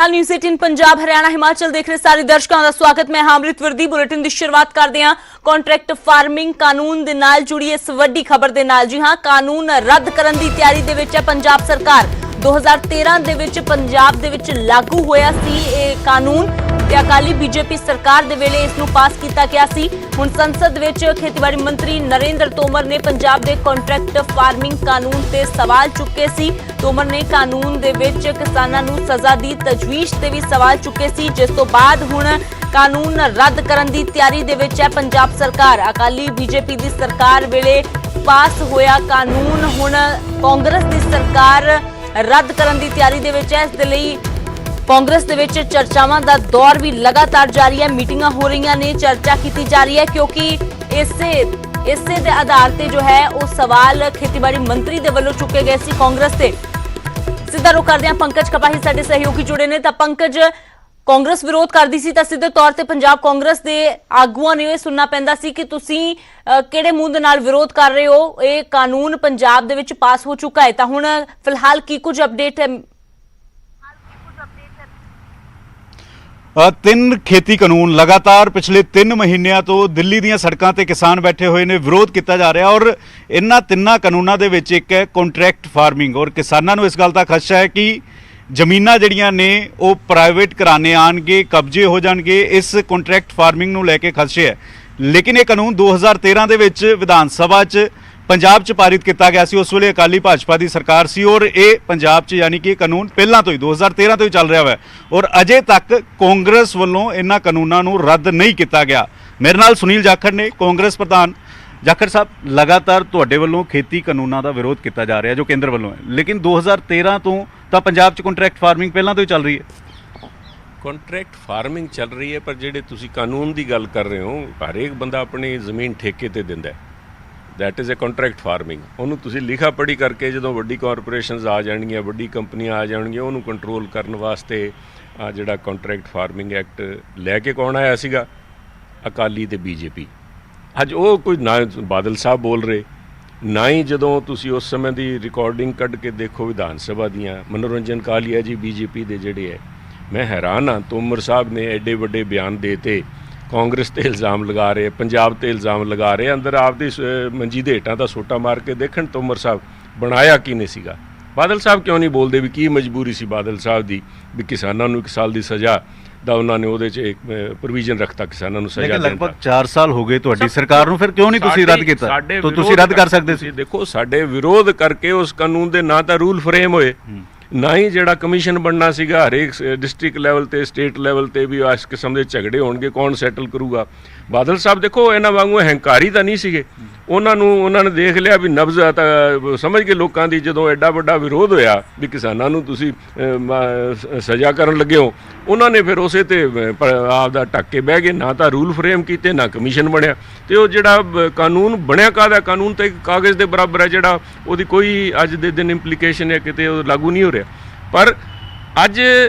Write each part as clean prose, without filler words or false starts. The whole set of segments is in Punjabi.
न्यूज़ 18 पंजाब हरियाणा हिमाचल देख रहे सारे दर्शकों का स्वागत। मैं अमृत वर्दी बुलेटिन की शुरुआत करते हैं कॉन्ट्रैक्ट फार्मिंग कानून दे नाल जुड़ी इस वड्डी खबर दे नाल। जी हां, कानून रद्द करन दी तैयारी दे विच है पंजाब सरकार। 2013 दे विच पंजाब दे विच लागू होया सी ਇਹ ਕਾਨੂੰਨ ਤੇ ਅਕਾਲੀ बीजेपी सरकार दे वेले इस नूं पास किया गया सी। हुण संसद विच खेतीबाड़ी मंत्री नरेंद्र तोमर ने पंजाब दे कॉन्ट्रैक्ट फार्मिंग कानून ते सवाल चुके सी। तोमर ने कानून दे विच किसानां नूं सज़ा दी तजवीज़ ते भी सवाल चुके सी, जिस तो बाद हुण कानून रद्द करन दी तैयारी दे विच है पंजाब सरकार। अकाली बीजेपी दी सरकार वेले पास होया कानून हुण कांग्रेस दी सरकार रद्द करन दी तैयारी दे विच है। इस दे लई कांग्रेस दे विच चर्चावां दा दौर भी लगातार जारी है। मीटिंगां हो रही ने, चर्चा की जा रही है, क्योंकि इसे दे आधार ते जो है वो सवाल खेतीबाड़ी मंत्री दे वल्लों चुके गए सी कांग्रेस ते। सीधा रुख करदे हां, पंकज कपाही साडे सहयोगी जुड़े ने। तां पंकज, कांग्रेस विरोध करदी सी तां सिद्धे तौर ते पंजाब कांग्रेस दे आगूआं ने सुनना पैंदा सी कि तुसीं किहड़े मूंह दे नाल विरोध कर रहे हो। ये कानून पंजाब दे विच पास हो चुका है, तां हुण फिलहाल की कुछ अपडेट है? ਤਿੰਨ ਖੇਤੀ ਕਾਨੂੰਨ लगातार पिछले 3 ਮਹੀਨਿਆਂ ਤੋਂ ਦਿੱਲੀ ਦੀਆਂ ਸੜਕਾਂ ਤੇ ਕਿਸਾਨ ਬੈਠੇ ਹੋਏ ਨੇ, ਵਿਰੋਧ ਕੀਤਾ ਜਾ ਰਿਹਾ। ਔਰ ਇਹਨਾਂ ਤਿੰਨਾਂ ਕਾਨੂੰਨਾਂ ਦੇ ਵਿੱਚ ਇੱਕ ਹੈ ਕੰਟਰੈਕਟ ਫਾਰਮਿੰਗ। ਔਰ ਕਿਸਾਨਾਂ ਨੂੰ ਇਸ ਗੱਲ ਦਾ ਖਦਸ਼ਾ ਹੈ ਕਿ ਜ਼ਮੀਨਾਂ ਜਿਹੜੀਆਂ ਨੇ ਉਹ ਪ੍ਰਾਈਵੇਟ ਘਰਾਣੇ ਆਣਗੇ, ਕਬਜ਼ੇ ਹੋ ਜਾਣਗੇ। ਇਸ ਕੰਟਰੈਕਟ ਫਾਰਮਿੰਗ ਨੂੰ ਲੈ ਕੇ ਖਦਸ਼ੇ ਹੈ। ਲੇਕਿਨ ਇਹ ਕਾਨੂੰਨ 2013 ਦੇ ਵਿੱਚ ਵਿਧਾਨ ਸਭਾ 'ਚ पंजाब च पारित किया गया सी। उस वेले अकाली भाजपा की सरकार सी और ये पंजाब च यानी कि कानून पहला तो ही 2013 तो ही चल रहा है और अजे तक कांग्रेस वालों इन्हां कानूनों नूं रद्द नहीं किया गया। मेरे नाल सुनील जाखड़ ने, कांग्रेस प्रधान। जाखड़ साहब, लगातार तुहाडे वल्लों खेती कानूनों का विरोध किया जा रहा है जो केंद्र वालों है, लेकिन 2013 तो पंजाब च कंट्रैक्ट फार्मिंग पहला तो ही चल रही है। ਕੰਟਰੈਕਟ ਫਾਰਮਿੰਗ ਚੱਲ ਰਹੀ ਹੈ, ਪਰ ਜਿਹੜੇ ਤੁਸੀਂ ਕਾਨੂੰਨ ਦੀ ਗੱਲ ਕਰ ਰਹੇ ਹੋ, ਹਰ ਇੱਕ ਬੰਦਾ ਆਪਣੀ ਜ਼ਮੀਨ ਠੇਕੇ ਤੇ ਦਿੰਦਾ ਹੈ। That is a contract farming. ਉਹਨੂੰ ਤੁਸੀਂ ਲਿਖਾ ਪੜ੍ਹੀ ਕਰਕੇ ਜਦੋਂ ਵੱਡੀ ਕਾਰਪੋਰੇਸ਼ਨਸ ਆ ਜਾਣਗੀਆਂ, ਵੱਡੀ ਕੰਪਨੀਆਂ ਆ ਜਾਣਗੀਆਂ, ਉਹਨੂੰ ਕੰਟਰੋਲ ਕਰਨ ਵਾਸਤੇ ਆ ਜਿਹੜਾ ਕੰਟਰੈਕਟ ਫਾਰਮਿੰਗ ਐਕਟ ਲੈ ਕੇ ਕੌਣ ਆਇਆ ਸੀਗਾ? ਅਕਾਲੀ ਤੇ ਬੀਜੇਪੀ। ਅੱਜ ਉਹ ਕੋਈ ਨਾ ਬਾਦਲ ਸਾਹਿਬ ਬੋਲ ਰਹੇ, ਨਾ ਹੀ ਜਦੋਂ ਤੁਸੀਂ ਉਸ ਸਮੇਂ ਦੀ ਰਿਕਾਰਡਿੰਗ ਕੱਢ ਕੇ ਦੇਖੋ ਵਿਧਾਨ ਸਭਾ ਦੀਆਂ। ਮਨੋਰੰਜਨ ਕਾਲੀਆ ਜੀ ਬੀਜੇਪੀ ਦੇ ਜਿਹੜੇ ਹੈ, ਮੈਂ ਹੈਰਾਨ ਹਾਂ। ਤੋਮਰ ਸਾਹਿਬ ਨੇ ਐਡੇ ਵੱਡੇ ਬਿਆਨ ਦੇਤੇ, कांग्रेस ते इल्ज़ाम लगा रहे, पंजाब ते इल्ज़ाम लगा रहे। अंदर आपदी मंजी दे हेठां दा सोटा मार के देखण तोमर साहब बनाया किने सीगा। बादल साहब क्यों नहीं बोलते भी की मजबूरी सी बादल साहब दी भी किसानां नूं 1 साल दी सज़ा दा उन्होंने ਉਹਦੇ 'ਚ एक प्रोविजन रखता किसानां नूं सज़ा। लगभग 4 साल हो गए ਤੁਹਾਡੀ ਸਰਕਾਰ ਨੂੰ, ਫਿਰ ਕਿਉਂ ਨਹੀਂ ਤੁਸੀਂ ਰੱਦ ਕੀਤਾ? ਤਾਂ ਤੁਸੀਂ ਰੱਦ ਕਰ ਸਕਦੇ ਸੀ। ਦੇਖੋ, ਸਾਡੇ ਵਿਰੋਧ ਕਰਕੇ ਉਸ ਕਾਨੂੰਨ ਦੇ ਨਾ ਤਾਂ ਰੂਲ ਫਰੇਮ ਹੋਏ, ਨਾ ਹੀ ਜਿਹੜਾ ਕਮਿਸ਼ਨ ਬਣਨਾ ਸੀਗਾ। ਹਰੇਕ ਡਿਸਟ੍ਰਿਕਟ ਲੈਵਲ ਤੇ, ਸਟੇਟ ਲੈਵਲ ਤੇ ਵੀ ਇਸ ਕਿਸਮ ਦੇ ਝਗੜੇ ਹੋਣਗੇ, ਕੌਣ ਸੈਟਲ ਕਰੂਗਾ? ਬਾਦਲ ਸਾਹਿਬ ਦੇਖੋ ਇਹਨਾਂ ਵਾਂਗੂ ਹੰਕਾਰੀ ਤਾਂ ਨਹੀਂ ਸੀਗੇ। ਉਹਨਾਂ ਨੇ ਦੇਖ ਲਿਆ ਵੀ ਨਬਜ਼ ਤਾਂ ਸਮਝ ਕੇ ਲੋਕਾਂ ਦੀ, ਜਦੋਂ ਐਡਾ ਵੱਡਾ ਵਿਰੋਧ ਹੋਇਆ ਵੀ ਕਿਸਾਨਾਂ ਨੂੰ ਤੁਸੀਂ ਸਜ਼ਾ ਕਰਨ ਲੱਗੇ ਹੋ, ਉਹਨਾਂ ਨੇ ਫਿਰ ਉਸੇ ਤੇ ਆਪਦਾ ਢੱਕ ਕੇ ਬਹਿ ਗਏ। ਨਾ ਤਾਂ ਰੂਲ ਫਰੇਮ ਕੀਤੇ, ਨਾ ਕਮਿਸ਼ਨ ਬਣਿਆ। ਤੇ ਉਹ ਜਿਹੜਾ ਕਾਨੂੰਨ ਬਣਿਆ, ਕਾਹਦਾ ਕਾਨੂੰਨ ਤਾਂ ਇੱਕ ਕਾਗਜ਼ ਦੇ ਬਰਾਬਰ ਹੈ, ਜਿਹੜਾ ਉਹਦੀ ਕੋਈ ਅੱਜ ਦੇ ਦਿਨ ਇੰਪਲੀਕੇਸ਼ਨ ਹੈ ਕਿਤੇ ਉਹ ਲਾਗੂ ਨਹੀਂ ਹੋ ਰਿਹਾ। ਪਰ ਅੱਜ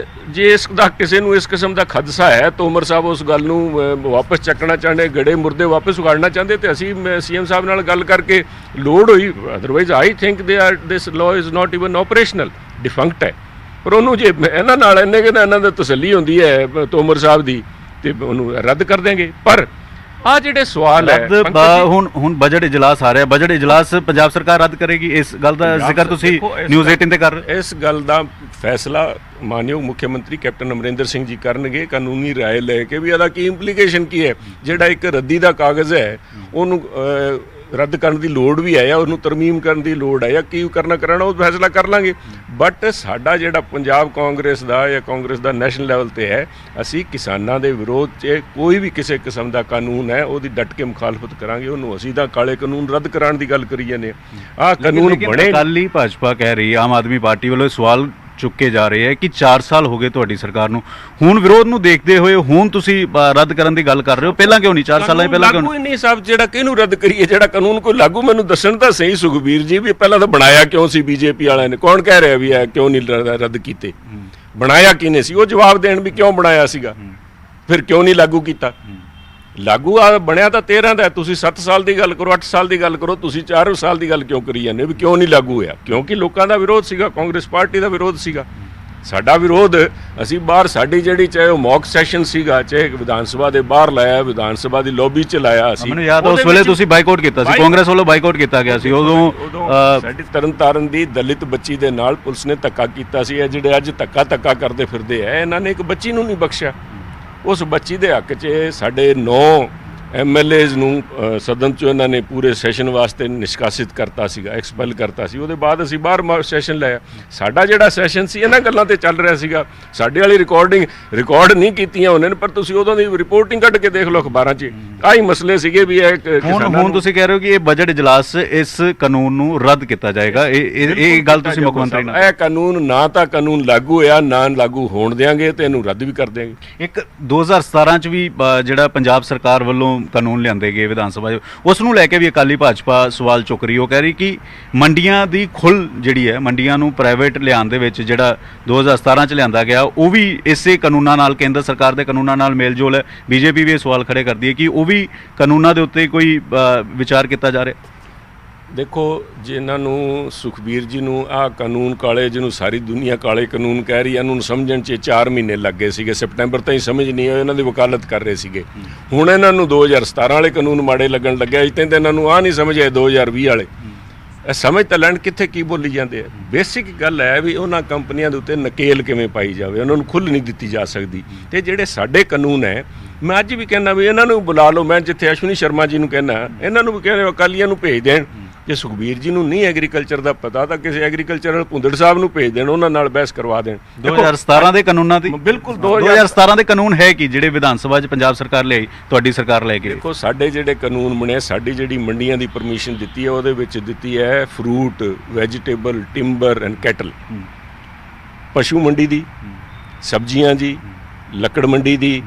ਜੇ ਇਸ ਦਾ ਕਿਸੇ ਨੂੰ ਇਸ ਕਿਸਮ ਦਾ ਖਦਸ਼ਾ ਹੈ, ਤੋਮਰ ਸਾਹਿਬ ਉਸ ਗੱਲ ਨੂੰ ਵਾਪਸ ਚੱਕਣਾ ਚਾਹੁੰਦੇ, ਗੜੇ ਮੁਰਦੇ ਵਾਪਸ ਉਗਾੜਨਾ ਚਾਹੁੰਦੇ, ਤੇ ਅਸੀਂ ਸੀਐਮ ਸਾਹਿਬ ਨਾਲ ਗੱਲ ਕਰਕੇ ਲੋੜ ਹੋਈ। Otherwise I think this law is not even operational, defunct ਹੈ। ਪਰ ਉਹਨੂੰ ਜੇ ਇਹਨਾਂ ਨਾਲ ਇੰਨੇ ਕਿ ਇਹਨਾਂ ਦਾ ਤਸੱਲੀ ਹੁੰਦੀ ਹੈ ਤੋਮਰ ਸਾਹਿਬ ਦੀ, ਤੇ ਉਹਨੂੰ ਰੱਦ ਕਰ ਦੇਂਗੇ। ਪਰ ਆ ਜਿਹੜੇ ਸਵਾਲ ਹੈ, ਹੁਣ ਬਜਟ ਇਜਲਾਸ ਆ ਰਿਹਾ, ਬਜਟ ਇਜਲਾਸ ਪੰਜਾਬ ਸਰਕਾਰ ਰੱਦ ਕਰੇਗੀ, ਇਸ ਗੱਲ ਦਾ ਜ਼ਿਕਰ ਤੁਸੀਂ ਨਿਊਜ਼ 18 ਤੇ ਕਰ ਰਹੇ। ਇਸ ਗੱਲ ਦਾ ਫੈਸਲਾ ਮਾਨਯੋਗ ਮੁੱਖ ਮੰਤਰੀ ਕੈਪਟਨ ਅਮਰਿੰਦਰ ਸਿੰਘ ਜੀ ਕਰਨਗੇ, ਕਾਨੂੰਨੀ ਰਾਏ ਲੈ ਕੇ ਵੀ ਇਹਦਾ ਕੀ ਇੰਪਲੀਕੇਸ਼ਨ ਕੀ ਹੈ। ਜਿਹੜਾ ਇੱਕ ਰੱਦੀ ਦਾ ਕਾਗਜ਼ ਹੈ, ਉਹਨੂੰ ਰੱਦ ਕਰਨ ਦੀ ਲੋੜ ਵੀ ਹੈ ਜਾਂ ਉਹਨੂੰ ਤਰਮੀਮ ਕਰਨ ਦੀ ਲੋੜ ਹੈ ਜਾਂ ਕੀ ਕਰਾਉਣਾ, ਉਹ ਫੈਸਲਾ ਕਰ ਲਾਂਗੇ। ਬਟ ਸਾਡਾ ਜਿਹੜਾ ਪੰਜਾਬ ਕਾਂਗਰਸ ਦਾ ਜਾਂ ਕਾਂਗਰਸ ਦਾ ਨੈਸ਼ਨਲ ਲੈਵਲ ਤੇ ਹੈ, ਅਸੀਂ ਕਿਸਾਨਾਂ ਦੇ ਵਿਰੋਧ 'ਚ ਕੋਈ ਵੀ ਕਿਸੇ ਕਿਸਮ ਦਾ ਕਾਨੂੰਨ ਹੈ ਉਹਦੀ ਡਟ ਕੇ ਮੁਖਾਲਫਤ ਕਰਾਂਗੇ। ਉਹਨੂੰ ਅਸੀਂ ਤਾਂ ਕਾਲੇ ਕਾਨੂੰਨ ਰੱਦ ਕਰਾਉਣ ਦੀ ਗੱਲ ਕਰੀ ਜਾਂਦੇ ਹਾਂ। ਆਹ ਕਾਨੂੰਨ ਬਣੇ। ਅਕਾਲੀ ਭਾਜਪਾ ਕਹਿ ਰਹੀ, ਆਮ ਆਦਮੀ ਪਾਰਟੀ ਵੱਲੋਂ ਸਵਾਲ ਚੁੱਕੇ ਜਾ ਰਹੇ ਹੈ ਕਿ 4 ਸਾਲ ਹੋ ਗਏ ਤੁਹਾਡੀ ਸਰਕਾਰ ਨੂੰ, ਹੁਣ ਵਿਰੋਧ ਨੂੰ ਦੇਖਦੇ ਹੋਏ ਹੁਣ ਤੁਸੀਂ ਰੱਦ ਕਰਨ ਦੀ ਗੱਲ ਕਰ ਰਹੇ ਹੋ। ਪਹਿਲਾਂ ਕਿਉਂ ਨਹੀਂ? 4 ਸਾਲਾਂ ਪਹਿਲਾਂ ਕਿਉਂ ਨਹੀਂ? ਸਾਹਿਬ, ਜਿਹੜਾ ਕਿਹਨੂੰ ਰੱਦ ਕਰੀਏ? ਜਿਹੜਾ ਕਾਨੂੰਨ ਕੋਈ ਲਾਗੂ, ਮੈਨੂੰ ਦੱਸਣ ਤਾਂ ਸਹੀ ਸੁਖਬੀਰ ਜੀ, ਵੀ ਪਹਿਲਾਂ ਤਾਂ ਬਣਾਇਆ ਕਿਉਂ ਸੀ ਬੀਜੇਪੀ ਵਾਲਿਆਂ ਨੇ? ਕੌਣ ਕਹਿ ਰਿਹਾ ਵੀ ਇਹ ਕਿਉਂ ਨਹੀਂ ਰੱਦ ਕੀਤੇ? ਬਣਾਇਆ ਕਿਹਨੇ ਸੀ? ਉਹ ਜਵਾਬ ਦੇਣ ਵੀ ਕਿਉਂ ਬਣਾਇਆ ਸੀਗਾ, ਫਿਰ ਕਿਉਂ ਨਹੀਂ ਲਾਗੂ ਕੀਤਾ? ਲਾਗੂ ਬਣਿਆ ਤਾਂ 13 ਦਾ, ਤੁਸੀਂ 7 ਸਾਲ ਦੀ ਗੱਲ ਕਰੋ, 8 ਸਾਲ ਦੀ ਗੱਲ ਕਰੋ, ਤੁਸੀਂ 4 ਸਾਲ ਦੀ ਗੱਲ ਕਿਉਂ ਕਰੀ ਜਾਂਦੇ ਵੀ ਕਿਉਂ ਨਹੀਂ ਲਾਗੂ ਹੋਇਆ? ਕਿਉਂਕਿ ਲੋਕਾਂ ਦਾ ਵਿਰੋਧ ਸੀਗਾ, ਕਾਂਗਰਸ ਪਾਰਟੀ ਦਾ ਵਿਰੋਧ ਸੀਗਾ। ਸਾਡਾ ਵਿਰੋਧ ਅਸੀਂ ਬਾਹਰ ਸਾਡੀ ਜਿਹੜੀ ਚਾਹੇ ਉਹ ਮੌਕ ਸੈਸ਼ਨ ਸੀਗਾ, ਚਾਹੇ ਵਿਧਾਨ ਸਭਾ ਦੇ ਬਾਹਰ ਲਾਇਆ, ਵਿਧਾਨ ਸਭਾ ਦੀ ਲੌਬੀ 'ਚ ਲਾਇਆ ਅਸੀਂ। ਮੈਨੂੰ ਯਾਦ ਆ ਉਸ ਵੇਲੇ ਤੁਸੀਂ ਬਾਈਕਾਟ ਕੀਤਾ ਸੀ, ਕਾਂਗਰਸ ਵੱਲੋਂ ਬਾਈਕਾਟ ਕੀਤਾ ਗਿਆ ਸੀ ਉਦੋਂ। ਸਾਡੀ ਤਰਨਤਾਰਨ ਦੀ ਦਲਿਤ ਬੱਚੀ ਦੇ ਨਾਲ ਪੁਲਿਸ ਨੇ ਧੱਕਾ ਕੀਤਾ ਸੀ। ਇਹ ਜਿਹੜੇ ਅੱਜ ਧੱਕਾ ਕਰਦੇ ਫਿਰਦੇ ਆ, ਇਹਨਾਂ ਨੇ ਇੱਕ ਬੱਚੀ ਨੂੰ ਨਹੀਂ ਬਖਸ਼ਿਆ। ਉਸ ਬੱਚੀ ਦੇ ਹੱਕ 'ਚ ਸਾਡੇ 9 MLAs ਨੂੰ ਸਦਨ 'ਚੋਂ ਇਹਨਾਂ ਨੇ ਪੂਰੇ ਸੈਸ਼ਨ ਵਾਸਤੇ ਨਿਸ਼ਕਾਸਿਤ ਕਰਤਾ ਸੀਗਾ, ਐਕਸਪੈਲ ਕਰਤਾ ਸੀ। ਉਹਦੇ ਬਾਅਦ ਅਸੀਂ ਬਾਹਰ ਸੈਸ਼ਨ ਲਿਆ। ਸਾਡਾ ਜਿਹੜਾ ਸੈਸ਼ਨ ਸੀ ਇਹਨਾਂ ਗੱਲਾਂ ਤੇ ਚੱਲ ਰਿਹਾ ਸੀਗਾ। ਸਾਡੇ ਵਾਲੀ ਰਿਕਾਰਡ ਨਹੀਂ ਕੀਤੀਆਂ ਉਹਨਾਂ ਨੇ, ਪਰ ਤੁਸੀਂ ਉਦੋਂ ਦੀ ਰਿਪੋਰਟਿੰਗ ਕੱਢ ਕੇ ਦੇਖ ਲਓ ਅਖਬਾਰਾਂ 'ਚ। ਆਹੀ ਮਸਲੇ ਸੀਗੇ ਵੀ ਇਹ ਹੁਣ ਤੁਸੀਂ ਕਹਿ ਰਹੇ ਹੋ ਕਿ ਇਹ ਬਜਟ ਇਜਲਾਸ ਇਸ ਕਾਨੂੰਨ ਨੂੰ ਰੱਦ ਕੀਤਾ ਜਾਏਗਾ। ਇਹ ਗੱਲ ਤੁਸੀਂ ਮੁੱਖ ਮੰਤਰੀ ਨਾਲ, ਇਹ ਕਾਨੂੰਨ ਨਾ ਤਾਂ ਕਾਨੂੰਨ ਲਾਗੂ ਹੋਇਆ, ਨਾ ਲਾਗੂ ਹੋਣ ਦੇਾਂਗੇ ਤੇ ਇਹਨੂੰ ਰੱਦ ਵੀ ਕਰ ਦੇਾਂਗੇ। ਇੱਕ 2017 ਚ ਵੀ ਜਿਹੜਾ ਪੰਜਾਬ ਸਰਕਾਰ ਵੱਲੋਂ ਕਾਨੂੰਨ ਲਿਆਂਦੇ ਗਏ ਵਿਧਾਨ ਸਭਾ 'ਚ, ਉਸ ਨੂੰ ਲੈ ਕੇ ਵੀ ਅਕਾਲੀ ਭਾਜਪਾ ਸਵਾਲ ਚੁੱਕ ਰਹੀ। ਉਹ ਕਹਿ ਰਹੀ ਕਿ ਮੰਡੀਆਂ ਦੀ ਖੁੱਲ੍ਹ ਜਿਹੜੀ ਹੈ, ਮੰਡੀਆਂ ਨੂੰ ਪ੍ਰਾਈਵੇਟ ਲਿਆਉਣ ਦੇ ਵਿੱਚ ਜਿਹੜਾ 2017 ਚ ਲਿਆਂਦਾ ਗਿਆ, ਉਹ ਵੀ ਇਸੇ ਕਾਨੂੰਨਾਂ ਨਾਲ, ਕੇਂਦਰ ਸਰਕਾਰ ਦੇ ਕਾਨੂੰਨਾਂ ਨਾਲ ਮੇਲਜੋਲ ਹੈ। ਬੀਜੇਪੀ ਵੀ ਇਹ ਸਵਾਲ ਖੜੇ ਕਰਦੀ ਹੈ ਕਿ ਉਹ ਵੀ ਕਾਨੂੰਨਾਂ ਦੇ ਉੱਤੇ ਕੋਈ ਵਿਚਾਰ ਕੀਤਾ ਜਾ ਰਿਹਾ। ਦੇਖੋ, ਜਿਨ੍ਹਾਂ ਨੂੰ ਸੁਖਬੀਰ ਜੀ ਨੂੰ ਆਹ ਕਾਨੂੰਨ ਕਾਲੇ, ਜਿਹਨੂੰ ਸਾਰੀ ਦੁਨੀਆ ਕਾਲੇ ਕਾਨੂੰਨ ਕਹਿ ਰਹੀ ਹੈ, ਇਹਨੂੰ ਸਮਝਣ 'ਚ 4 ਮਹੀਨੇ ਲੱਗੇ ਸੀਗੇ। ਸਪਟੈਂਬਰ ਤਾਈਂ ਸਮਝ ਨਹੀਂ ਆਈ, ਇਹਨਾਂ ਦੀ ਵਕਾਲਤ ਕਰ ਰਹੇ ਸੀਗੇ। ਹੁਣ ਇਹਨਾਂ ਨੂੰ 2017 ਵਾਲੇ ਕਾਨੂੰਨ ਮਾੜੇ ਲੱਗਣ ਲੱਗਿਆ। ਇੱਥੇ ਤਾਂ ਇਹਨਾਂ ਨੂੰ ਆਹ ਨਹੀਂ ਸਮਝ ਆਏ 2020 ਵਾਲੇ। ਇਹ ਸਮਝ ਤਾਂ ਲੈਣ ਕਿੱਥੇ ਕੀ ਬੋਲੀ ਜਾਂਦੇ ਆ। ਬੇਸਿਕ ਗੱਲ ਹੈ ਵੀ ਉਹਨਾਂ ਕੰਪਨੀਆਂ ਦੇ ਉੱਤੇ ਨਕੇਲ ਕਿਵੇਂ ਪਾਈ ਜਾਵੇ, ਉਹਨਾਂ ਨੂੰ ਖੁੱਲ੍ਹ ਨਹੀਂ ਦਿੱਤੀ ਜਾ ਸਕਦੀ। ਤੇ ਜਿਹੜੇ ਸਾਡੇ ਕਾਨੂੰਨ ਹੈ, ਮੈਂ ਅੱਜ ਵੀ ਕਹਿੰਦਾ ਵੀ ਇਹਨਾਂ ਨੂੰ ਬੁਲਾ ਲਓ। ਮੈਂ ਜਿੱਥੇ ਅਸ਼ਵਨੀ ਸ਼ਰਮਾ ਜੀ ਨੂੰ ਕਹਿੰਦਾ, ਇਹਨਾਂ ਨੂੰ ਵੀ ਕਹਿੰਦੇ ਅਕਾਲੀਆਂ ਨੂੰ ਭੇਜ ਦੇਣ। ਜੇ ਸੁਖਬੀਰ ਜੀ ਨੂੰ ਨਹੀਂ ਐਗਰੀਕਲਚਰ ਦਾ ਪਤਾ ਤਾਂ ਕਿਸੇ ਐਗਰੀਕਲਚਰਲ ਭੁੰਦੜ ਸਾਹਿਬ ਨੂੰ ਭੇਜ ਦੇਣ, ਉਹਨਾਂ ਨਾਲ ਬਹਿਸ ਕਰਵਾ ਦੇਣ। 2017 ਦੇ ਕਾਨੂੰਨਾਂ ਦੀ ਬਿਲਕੁਲ 2017 ਦੇ ਕਾਨੂੰਨ ਹੈ ਕਿ ਜਿਹੜੇ ਵਿਧਾਨ ਸਭਾ 'ਚ ਪੰਜਾਬ ਸਰਕਾਰ ਲਿਆਈ, ਤੁਹਾਡੀ ਸਰਕਾਰ ਲੈ ਕੇ। ਦੇਖੋ, ਸਾਡੇ ਜਿਹੜੇ ਕਾਨੂੰਨ ਬਣੇ, ਸਾਡੀ ਜਿਹੜੀ ਮੰਡੀਆਂ ਦੀ ਪਰਮਿਸ਼ਨ ਦਿੱਤੀ ਹੈ, ਉਹਦੇ ਵਿੱਚ ਦਿੱਤੀ ਹੈ fruit, vegetable, timber and cattle, ਪਸ਼ੂ ਮੰਡੀ ਦੀ, ਸਬਜ਼ੀਆਂ ਦੀ, ਲੱਕੜ ਮੰਡੀ ਦੀ,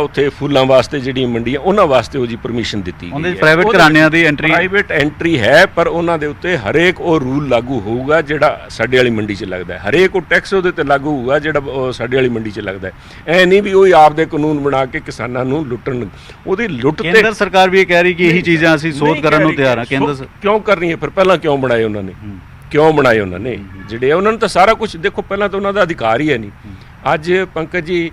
ਉੱਥੇ ਫੁੱਲਾਂ ਵਾਸਤੇ ਜਿਹੜੀਆਂ ਮੰਡੀਆਂ, ਉਹਨਾਂ ਵਾਸਤੇ ਉਹ ਜੀ ਪਰਮਿਸ਼ਨ ਦਿੱਤੀ ਉਹਦੇ ਪ੍ਰਾਈਵੇਟ ਘਰਾਣਿਆਂ ਦੀ ਐਂਟਰੀ, ਪ੍ਰਾਈਵੇਟ ਐਂਟਰੀ ਹੈ, ਪਰ ਉਹਨਾਂ ਦੇ ਉੱਤੇ ਹਰੇਕ ਉਹ ਰੂਲ ਲਾਗੂ ਹੋਊਗਾ ਜਿਹੜਾ ਸਾਡੇ ਵਾਲੀ ਮੰਡੀ 'ਚ ਲੱਗਦਾ ਹੈ। ਹਰੇਕ ਉਹ ਟੈਕਸ ਉਹਦੇ ਤੇ ਲਾਗੂ ਹੋਊਗਾ ਜਿਹੜਾ ਸਾਡੇ ਵਾਲੀ ਮੰਡੀ 'ਚ ਲੱਗਦਾ ਹੈ। ਐ ਨਹੀਂ ਵੀ ਉਹ ਆਪ ਦੇ ਕਾਨੂੰਨ ਬਣਾ ਕੇ ਕਿਸਾਨਾਂ ਨੂੰ ਲੁੱਟਣ। ਉਹਦੀ ਲੁੱਟ ਤੇ ਕੇਂਦਰ ਸਰਕਾਰ ਵੀ ਇਹ ਕਹਿ ਰਹੀ ਕਿ ਇਹੀ ਚੀਜ਼ਾਂ ਅਸੀਂ ਸੋਧ ਕਰਨ ਨੂੰ ਤਿਆਰ ਹਾਂ। ਕੇਂਦਰ ਕਿਉਂ ਕਰ ਰਹੀ ਹੈ ਫਿਰ? ਪਹਿਲਾਂ ਕਿਉਂ ਬਣਾਏ ਉਹਨਾਂ ਨੇ? ਕਿਉਂ ਬਣਾਏ ਉਹਨਾਂ ਨੇ? ਜਿਹੜੇ ਉਹਨਾਂ ਨੂੰ ਤਾਂ ਸਾਰਾ ਕੁਝ, ਦੇਖੋ, ਪਹਿਲਾਂ ਤਾਂ ਉਹਨਾਂ ਦਾ ਅਧਿਕਾਰ ਹੀ ਹੈ ਨਹੀਂ। ਅੱਜ ਪੰਕਜ ਜੀ,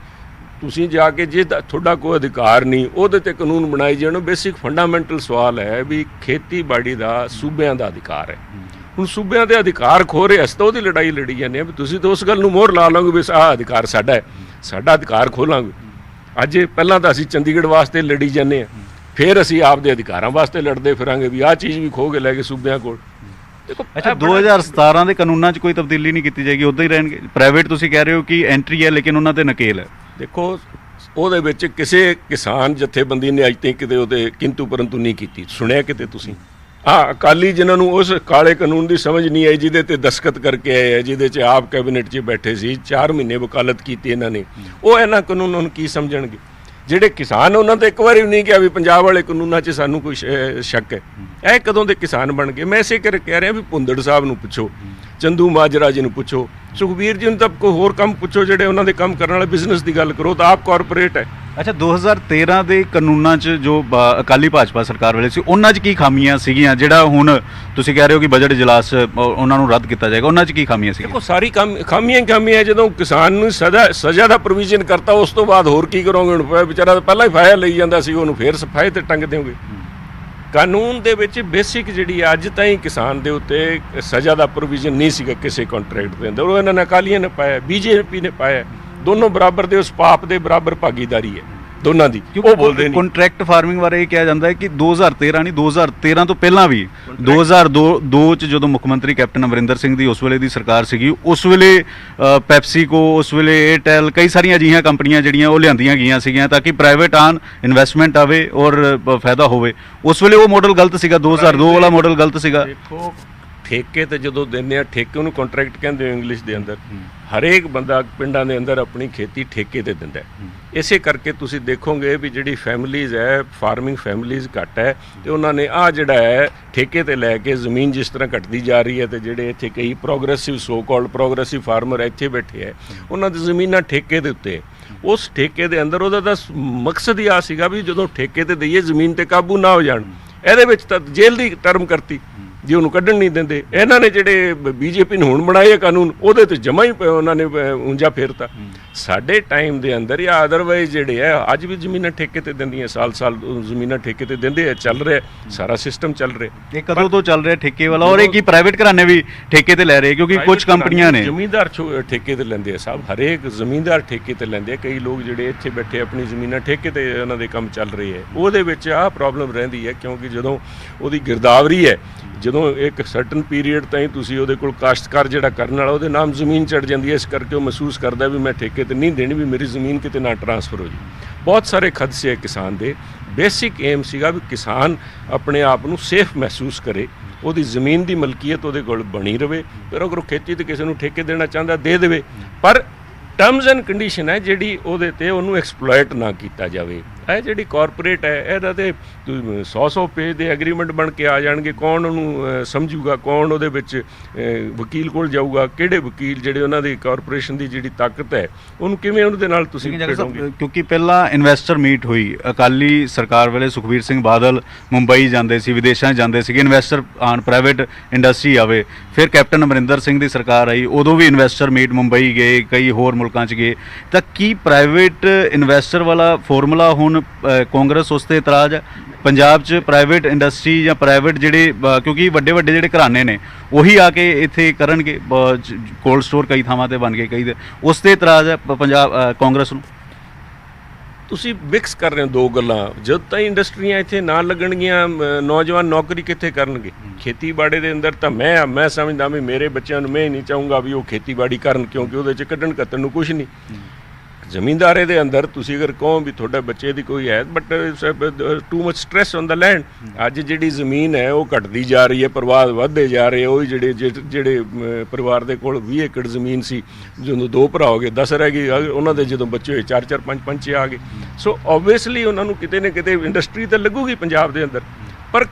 ਤੁਸੀਂ ਜਾ ਕੇ ਜੇ ਤੁਹਾਡਾ ਕੋਈ ਅਧਿਕਾਰ ਨਹੀਂ, ਉਹਦੇ ਤੇ ਕਾਨੂੰਨ ਬਣਾਈ ਜਾਣ। ਬੇਸਿਕ ਫੰਡਾਮੈਂਟਲ ਸਵਾਲ ਹੈ ਵੀ ਖੇਤੀਬਾੜੀ ਦਾ ਸੂਬਿਆਂ ਦਾ ਅਧਿਕਾਰ ਹੈ। ਹੁਣ ਸੂਬਿਆਂ ਦੇ ਅਧਿਕਾਰ ਖੋ ਰਹੇ, ਅਸੀਂ ਤਾਂ ਉਹਦੀ ਲੜਾਈ ਲੜੀ ਜਾਂਦੇ ਹਾਂ ਵੀ ਤੁਸੀਂ ਤਾਂ ਉਸ ਗੱਲ ਨੂੰ ਮੋਹਰ ਲਾ ਲਓਗੇ ਵੀ ਆਹ ਅਧਿਕਾਰ ਸਾਡਾ ਹੈ, ਸਾਡਾ ਅਧਿਕਾਰ ਖੋਲਾਂਗੇ। ਅੱਜ ਪਹਿਲਾਂ ਤਾਂ ਅਸੀਂ ਚੰਡੀਗੜ੍ਹ ਵਾਸਤੇ ਲੜੀ ਜਾਂਦੇ ਹਾਂ, ਫਿਰ ਅਸੀਂ ਆਪਦੇ ਅਧਿਕਾਰਾਂ ਵਾਸਤੇ ਲੜਦੇ ਫਿਰਾਂਗੇ ਵੀ ਆਹ ਚੀਜ਼ ਵੀ ਖੋ ਕੇ ਲੈ ਕੇ ਸੂਬਿਆਂ ਕੋਲ। ਦੇਖੋ, ਅੱਛਾ, 2017 ਦੇ ਕਾਨੂੰਨਾਂ 'ਚ ਕੋਈ ਤਬਦੀਲੀ ਨਹੀਂ ਕੀਤੀ ਜਾਏਗੀ, ਉੱਦਾਂ ਹੀ ਰਹਿਣਗੇ। ਪ੍ਰਾਈਵੇਟ ਤੁਸੀਂ ਕਹਿ ਰਹੇ ਹੋ ਕਿ ਐਂਟਰੀ ਹੈ, ਲੇਕਿਨ ਉਹਨਾਂ ਤੇ ਨਕੇਲ ਹੈ। ਦੇਖੋ, ਉਹਦੇ ਵਿੱਚ ਕਿਸੇ ਕਿਸਾਨ ਜਥੇਬੰਦੀ ਨੇ ਅੱਜ ਤੱਕ ਕਿਤੇ ਉਹਦੇ ਕਿੰਤੂ ਪਰੰਤੂ ਨਹੀਂ ਕੀਤੀ। ਸੁਣਿਆ ਕਿਤੇ ਤੁਸੀਂ? ਅਕਾਲੀ ਜਿਨ੍ਹਾਂ ਨੂੰ ਉਸ ਕਾਲੇ ਕਾਨੂੰਨ ਦੀ ਸਮਝ ਨਹੀਂ ਆਈ, ਜਿਹਦੇ ਤੇ ਦਸਖਤ ਕਰਕੇ ਆਏ ਹੈ, ਜਿਹਦੇ 'ਚ ਆਪ ਕੈਬਨਿਟ 'ਚ ਬੈਠੇ ਸੀ, 4 ਮਹੀਨੇ ਵਕਾਲਤ ਕੀਤੀ ਇਹਨਾਂ ਨੇ, ਉਹ ਇਹਨਾਂ ਕਾਨੂੰਨਾਂ ਨੂੰ ਕੀ ਸਮਝਣਗੇ? ਜਿਹੜੇ ਕਿਸਾਨ, ਉਹਨਾਂ ਤੇ ਇੱਕ ਵਾਰੀ ਵੀ ਨਹੀਂ ਕਿਹਾ ਵੀ ਪੰਜਾਬ ਵਾਲੇ ਕਾਨੂੰਨਾਂ 'ਚ ਸਾਨੂੰ ਕੋਈ ਸ਼ੱਕ ਹੈ। ਇਹ ਕਦੋਂ ਦੇ ਕਿਸਾਨ ਬਣ ਗਏ? ਮੈਂ ਇਸੇ ਕਰਕੇ ਕਹਿ ਰਿਹਾ ਵੀ ਭੁੰਦੜ ਸਾਹਿਬ ਨੂੰ ਪੁੱਛੋ, ਚੰਦੂ ਮਾਜਰਾ ਜੀ ਨੂੰ ਪੁੱਛੋ, ਸੁਖਬੀਰ ਜੀ ਨੂੰ ਤਾਂ ਕੋਈ ਹੋਰ ਕੰਮ ਪੁੱਛੋ, ਜਿਹੜੇ ਉਹਨਾਂ ਦੇ ਕੰਮ ਕਰਨ ਵਾਲੇ ਬਿਜ਼ਨਸ ਦੀ ਗੱਲ ਕਰੋ, ਤਾਂ ਆਪ ਕਾਰਪੋਰੇਟ ਹੈ। ਅੱਛਾ, 2013 ਦੇ ਕਾਨੂੰਨਾਂ 'ਚ ਜੋ ਅਕਾਲੀ ਭਾਜਪਾ ਸਰਕਾਰ ਵੇਲੇ ਸੀ, ਉਹਨਾਂ 'ਚ ਕੀ ਖਾਮੀਆਂ ਸੀਗੀਆਂ ਜਿਹੜਾ ਹੁਣ ਤੁਸੀਂ ਕਹਿ ਰਹੇ ਹੋ ਕਿ ਬਜਟ ਇਜਲਾਸ ਉਹਨਾਂ ਨੂੰ ਰੱਦ ਕੀਤਾ ਜਾਏਗਾ? ਉਹਨਾਂ 'ਚ ਕੀ ਖਾਮੀਆਂ ਸੀਗੀਆਂ? ਦੇਖੋ, ਸਾਰੀ ਖਾਮੀਆਂ ਜਦੋਂ ਕਿਸਾਨ ਨੂੰ ਸਜ਼ਾ ਦਾ ਪ੍ਰੋਵੀਜ਼ਨ ਕਰਤਾ, ਉਸ ਤੋਂ ਬਾਅਦ ਹੋਰ ਕੀ ਕਰੋਗੇ? ਹੁਣ ਵਿਚਾਰਾ ਤਾਂ ਪਹਿਲਾਂ ਹੀ ਫਾਇਆ ਲਈ ਜਾਂਦਾ ਸੀ, ਉਹਨੂੰ ਫੇਰ ਸਫਾਏ ਤੇ ਟੰਗ ਦਿਓਗੇ। ਕਾਨੂੰਨ ਦੇ ਵਿੱਚ ਬੇਸਿਕ ਜਿਹੜੀ ਅੱਜ ਤਾਈਂ ਕਿਸਾਨ ਦੇ ਉੱਤੇ ਸਜ਼ਾ ਦਾ ਪ੍ਰੋਵੀਜ਼ਨ ਨਹੀਂ ਸੀਗਾ ਕਿਸੇ ਕੰਟਰੈਕਟ ਦੇ ਅੰਦਰ। ਉਹ ਇਹਨਾਂ ਨੇ ਅਕਾਲੀਆਂ ਨੇ ਪਾਇਆ, ਬੀਜੇਪੀ ਨੇ ਪਾਇਆ। ਦੋਨੋਂ ਬਰਾਬਰ ਦੇ ਉਸ ਪਾਪ ਦੇ ਬਰਾਬਰ ਭਾਗੀਦਾਰੀ ਹੈ ਦੋਨਾਂ ਦੀ। ਉਹ ਬੋਲਦੇ ਨਹੀਂ। ਕੰਟਰੈਕਟ ਫਾਰਮਿੰਗ ਬਾਰੇ ਇਹ ਕਿਹਾ ਜਾਂਦਾ ਹੈ ਕਿ 2013 ਨਹੀਂ, 2013 ਤੋਂ ਪਹਿਲਾਂ ਵੀ 2002 ਚ ਜਦੋਂ ਮੁੱਖ ਮੰਤਰੀ ਕੈਪਟਨ ਅਮਰਿੰਦਰ ਸਿੰਘ ਦੀ ਉਸ ਵੇਲੇ ਦੀ ਸਰਕਾਰ ਸੀਗੀ, ਉਸ ਵੇਲੇ ਪੈਪਸੀਕੋ, ਉਸ ਵੇਲੇ ਏਅਰਟੈਲ, ਕਈ ਸਾਰੀਆਂ ਅਜਿਹੀਆਂ ਕੰਪਨੀਆਂ ਜਿਹੜੀਆਂ ਉਹ ਲਿਆਂਦੀਆਂ ਗਈਆਂ ਸੀਗੀਆਂ ਤਾਂ ਕਿ ਪ੍ਰਾਈਵੇਟ ਆਨ, ਇਨਵੈਸਟਮੈਂਟ ਆਵੇ ਔਰ ਫਾਇਦਾ ਹੋਵੇ। ਉਸ ਵੇਲੇ ਉਹ ਮਾਡਲ ਗਲਤ ਸੀਗਾ, 2002 ਵਾਲਾ ਮਾਡਲ ਗਲਤ ਸੀਗਾ। ਦੇਖੋ, ਠੇਕੇ ਤੇ ਜਦੋਂ ਦਿੰਦੇ ਆ, ਠੇਕੇ ਨੂੰ ਕੰਟਰੈਕਟ ਕਹਿੰਦੇ ਹੋ ਇੰਗਲਿਸ਼ ਦੇ ਅੰਦਰ। ਹਰੇਕ ਬੰਦਾ ਪਿੰਡਾਂ ਦੇ ਅੰਦਰ ਆਪਣੀ ਖੇਤੀ ਠੇਕੇ ਤੇ ਦਿੰਦਾ। ਇਸੇ ਕਰਕੇ ਤੁਸੀਂ ਦੇਖੋਗੇ ਵੀ ਜਿਹੜੀ ਫੈਮਿਲੀਜ਼ ਹੈ, ਫਾਰਮਿੰਗ ਫੈਮਿਲੀਜ਼ ਘੱਟ ਹੈ, ਤੇ ਉਹਨਾਂ ਨੇ ਜਿਹੜਾ ਹੈ ਠੇਕੇ ਤੇ ਲੈ ਕੇ ਜ਼ਮੀਨ ਜਿਸ ਤਰ੍ਹਾਂ ਘਟਦੀ ਜਾ ਰਹੀ ਹੈ, ਤੇ ਜਿਹੜੇ ਇੱਥੇ ਕਈ progressive so called progressive farmer ਇੱਥੇ ਬੈਠੇ ਹੈ, ਉਹਨਾਂ ਦੀ ਜ਼ਮੀਨਾਂ ਠੇਕੇ ਦੇ ਉੱਤੇ। ਉਸ ਠੇਕੇ ਦੇ ਅੰਦਰ ਉਹਦਾ ਤਾਂ ਮਕਸਦ ਹੀ ਆ ਸੀਗਾ ਵੀ ਜਦੋਂ ਠੇਕੇ ਤੇ ਦਈਏ ਜ਼ਮੀਨ ਤੇ ਕਾਬੂ ਨਾ ਹੋ ਜਾਣ। ਇਹਦੇ ਵਿੱਚ ਤਾਂ ਜੇਲ੍ਹ ਦੀ ਟਰਮ ਕਰਤੀ ਜੇ ਉਹਨੂੰ ਕੱਢਣ ਨਹੀਂ ਦਿੰਦੇ। ਇਹਨਾਂ ਨੇ ਜਿਹੜੇ ਬੀਜੇਪੀ ਨੇ ਹੁਣ ਬਣਾਏ ਇਹ ਕਾਨੂੰਨ, ਉਹਦੇ ਤੇ ਜਮਾ ਹੀ ਉਹਨਾਂ ਨੇ ਉਂਝਾ ਫੇਰਤਾ। ਸਾਡੇ ਟਾਈਮ ਦੇ ਅੰਦਰ ਜਾਂ ਅਦਰਵਾਈਜ਼ ਜਿਹੜੇ ਹੈ ਅੱਜ ਵੀ ਜ਼ਮੀਨਾਂ ਠੇਕੇ ਤੇ ਦਿੰਦੀਆਂ, ਸਾਲ ਜ਼ਮੀਨਾਂ ਠੇਕੇ ਤੇ ਦਿੰਦੇ ਆ, ਚੱਲ ਰਿਹਾ ਸਾਰਾ ਸਿਸਟਮ ਚੱਲ ਰਿਹਾ। ਇਹ ਕਦੋਂ ਤੋਂ ਚੱਲ ਰਿਹਾ ਠੇਕੇ ਵਾਲਾ, ਔਰ ਇਹ ਕੀ ਪ੍ਰਾਈਵੇਟ ਘਰਾਣੇ ਵੀ ਠੇਕੇ ਤੇ ਲੈ ਰਹੇ ਕਿਉਂਕਿ ਕੁਝ ਕੰਪਨੀਆਂ ਨੇ ਜ਼ਮੀਨਦਾਰ ਠੇਕੇ ਤੇ ਲੈਂਦੇ ਆ ਸਾਹਿਬ, ਹਰੇਕ ਜ਼ਮੀਨਦਾਰ ਠੇਕੇ ਤੇ ਲੈਂਦੇ ਆ। ਕਈ ਲੋਕ ਜਿਹੜੇ ਇੱਥੇ ਬੈਠੇ ਆਪਣੀ ਜ਼ਮੀਨਾਂ ਠੇਕੇ ਤੇ ਉਹਨਾਂ ਦੇ ਕੰਮ ਚੱਲ ਰਹੇ ਹੈ, ਉਹਦੇ ਵਿੱਚ ਆਹ ਪ੍ਰੋਬਲਮ ਰਹਿੰਦੀ ਹੈ ਕਿਉਂਕਿ ਜਦੋਂ ਉਹਦੀ ਗਿਰਦਾਵਰੀ ਹੈ, ਜਦੋਂ ਇੱਕ ਸਰਟਨ ਪੀਰੀਅਡ ਤਾਈਂ ਤੁਸੀਂ ਉਹਦੇ ਕੋਲ ਕਾਸ਼ਤਕਾਰ ਜਿਹੜਾ ਕਰਨ ਵਾਲਾ ਉਹਦੇ ਨਾਮ ਜ਼ਮੀਨ ਚੜ ਜਾਂਦੀ ਹੈ, ਇਸ ਕਰਕੇ ਉਹ ਮਹਿਸੂਸ ਕਰਦਾ ਵੀ ਮੈਂ ਠੇਕੇ ਤੇ ਨਹੀਂ ਦੇਣੀ, ਵੀ ਮੇਰੀ ਜ਼ਮੀਨ ਕਿਤੇ ਨਾ ਟਰਾਂਸਫਰ ਹੋ ਜੀ। ਬਹੁਤ ਸਾਰੇ ਖਦਸ਼ੇ ਕਿਸਾਨ ਦੇ। ਬੇਸਿਕ ਏਮ ਸੀਗਾ ਵੀ ਕਿਸਾਨ ਆਪਣੇ ਆਪ ਨੂੰ ਸੇਫ ਮਹਿਸੂਸ ਕਰੇ, ਉਹਦੀ ਜ਼ਮੀਨ ਦੀ ਮਲਕੀਅਤ ਉਹਦੇ ਕੋਲ ਬਣੀ ਰਵੇ। ਫਿਰ ਅਗਰ ਉਹ ਖੇਤੀ ਤੇ ਕਿਸੇ ਨੂੰ ਠੇਕੇ ਦੇਣਾ ਚਾਹੁੰਦਾ ਦੇ ਦੇਵੇ, ਪਰ ਟਰਮਸ ਐਂਡ ਕੰਡੀਸ਼ਨ ਹੈ ਜਿਹੜੀ ਉਹਦੇ ਤੇ ਉਹਨੂੰ ਐਕਸਪਲੋਇਟ ਨਾ ਕੀਤਾ ਜਾਵੇ। ਇਹ ਜਿਹੜੀ ਕਾਰਪੋਰੇਟ ਹੈ ਇਹਦਾ ਤੇ 100 ਪੇਜ ਦੇ ਐਗਰੀਮੈਂਟ ਬਣ ਕੇ ਆ ਜਾਣਗੇ, ਕੌਣ ਉਹਨੂੰ ਸਮਝੂਗਾ, ਕੌਣ ਉਹਦੇ ਵਿੱਚ ਵਕੀਲ ਕੋਲ ਜਾਊਗਾ, ਕਿਹੜੇ ਵਕੀਲ ਜਿਹੜੇ ਉਹਨਾਂ ਦੀ ਕਾਰਪੋਰੇਸ਼ਨ ਦੀ ਜਿਹੜੀ ਤਾਕਤ ਹੈ ਉਹਨੂੰ ਕਿਵੇਂ ਉਹਨਾਂ ਦੇ ਨਾਲ ਤੁਸੀਂ ਭੇਜੋਗੇ। ਕਿਉਂਕਿ ਪਹਿਲਾਂ ਇਨਵੈਸਟਰ ਮੀਟ ਹੋਈ ਅਕਾਲੀ ਸਰਕਾਰ ਵੇਲੇ, ਸੁਖਬੀਰ ਸਿੰਘ ਬਾਦਲ ਮੁੰਬਈ ਜਾਂਦੇ ਸੀ, ਵਿਦੇਸ਼ਾਂ ਜਾਂਦੇ ਸੀਗੇ, ਇਨਵੈਸਟਰ ਆਣ, ਪ੍ਰਾਈਵੇਟ ਇੰਡਸਟਰੀ ਆਵੇ। ਫਿਰ ਕੈਪਟਨ ਅਮਰਿੰਦਰ ਸਿੰਘ ਦੀ ਸਰਕਾਰ ਆਈ, ਉਦੋਂ ਵੀ ਇਨਵੈਸਟਰ ਮੀਟ ਮੁੰਬਈ ਗਏ, ਕਈ ਹੋਰ ਮੁਲਕਾਂ 'ਚ ਗਏ। ਤਾਂ ਕੀ ਪ੍ਰਾਈਵੇਟ ਇਨਵੈਸਟਰ ਵਾਲਾ ਫਾਰਮੂਲਾ ਹੁਣ ਕਾਂਗਰਸ ਉਸ 'ਤੇ ਇਤਰਾਜ਼ ਹੈ? ਪੰਜਾਬ 'ਚ ਪ੍ਰਾਈਵੇਟ ਇੰਡਸਟਰੀ ਜਾਂ ਪ੍ਰਾਈਵੇਟ ਜਿਹੜੇ ਕਿਉਂਕਿ ਵੱਡੇ ਜਿਹੜੇ ਘਰਾਣੇ ਨੇ ਉਹੀ ਆ ਕੇ ਇੱਥੇ ਕਰਨਗੇ, ਕੋਲਡ ਸਟੋਰ ਕਈ ਥਾਵਾਂ ਤੇ ਬਣ ਗਏ, ਕਈ ਉਸ 'ਤੇ ਇਤਰਾਜ਼ ਹੈ ਪੰਜਾਬ ਕਾਂਗਰਸ ਨੂੰ। ਤੁਸੀਂ ਮਿਕਸ ਕਰ ਰਹੇ ਹੋ ਦੋ ਗੱਲਾਂ। ਜਦ ਤਾਈਂ ਇੰਡਸਟਰੀਆਂ ਇੱਥੇ ਨਾ ਲੱਗਣਗੀਆਂ, ਨੌਜਵਾਨ ਨੌਕਰੀ ਕਿੱਥੇ ਕਰਨਗੇ? ਖੇਤੀਬਾੜੀ ਦੇ ਅੰਦਰ ਤਾਂ ਮੈਂ ਸਮਝਦਾ ਵੀ ਮੇਰੇ ਬੱਚਿਆਂ ਨੂੰ ਮੈਂ ਹੀ ਨਹੀਂ ਚਾਹੂੰਗਾ ਵੀ ਉਹ ਖੇਤੀਬਾੜੀ ਕਰਨ, ਕਿਉਂਕਿ ਉਹਦੇ 'ਚ ਕੱਢਣ ਕੱਤਣ ਨੂੰ ਕੁਝ ਨਹੀਂ। ਜ਼ਮੀਨਦਾਰੇ ਦੇ ਅੰਦਰ ਤੁਸੀਂ ਅਗਰ ਕਹੋ ਵੀ ਤੁਹਾਡੇ ਬੱਚੇ ਦੀ ਕੋਈ ਹੈ, but too much stress on the land. ਅੱਜ ਜਿਹੜੀ ਜ਼ਮੀਨ ਹੈ ਉਹ ਘਟਦੀ ਜਾ ਰਹੀ ਹੈ, ਪਰਿਵਾਰ ਵੱਧਦੇ ਜਾ ਰਹੇ। ਉਹ ਜਿਹੜੇ ਪਰਿਵਾਰ ਦੇ ਕੋਲ 20 ਏਕੜ ਜ਼ਮੀਨ ਸੀ, ਜਦੋਂ 2 ਭਰਾ ਹੋ ਗਏ 10 ਰਹਿ ਗਈ, ਉਹਨਾਂ ਦੇ ਜਦੋਂ ਬੱਚੇ ਹੋਏ 4 5 ਆ ਗਏ। ਸੋ ਓਬਵੀਅਸਲੀ ਉਹਨਾਂ ਨੂੰ ਕਿਤੇ ਨਾ ਕਿਤੇ ਇੰਡਸਟਰੀ ਤਾਂ ਲੱਗੂਗੀ ਪੰਜਾਬ ਦੇ ਅੰਦਰ, ਪਰ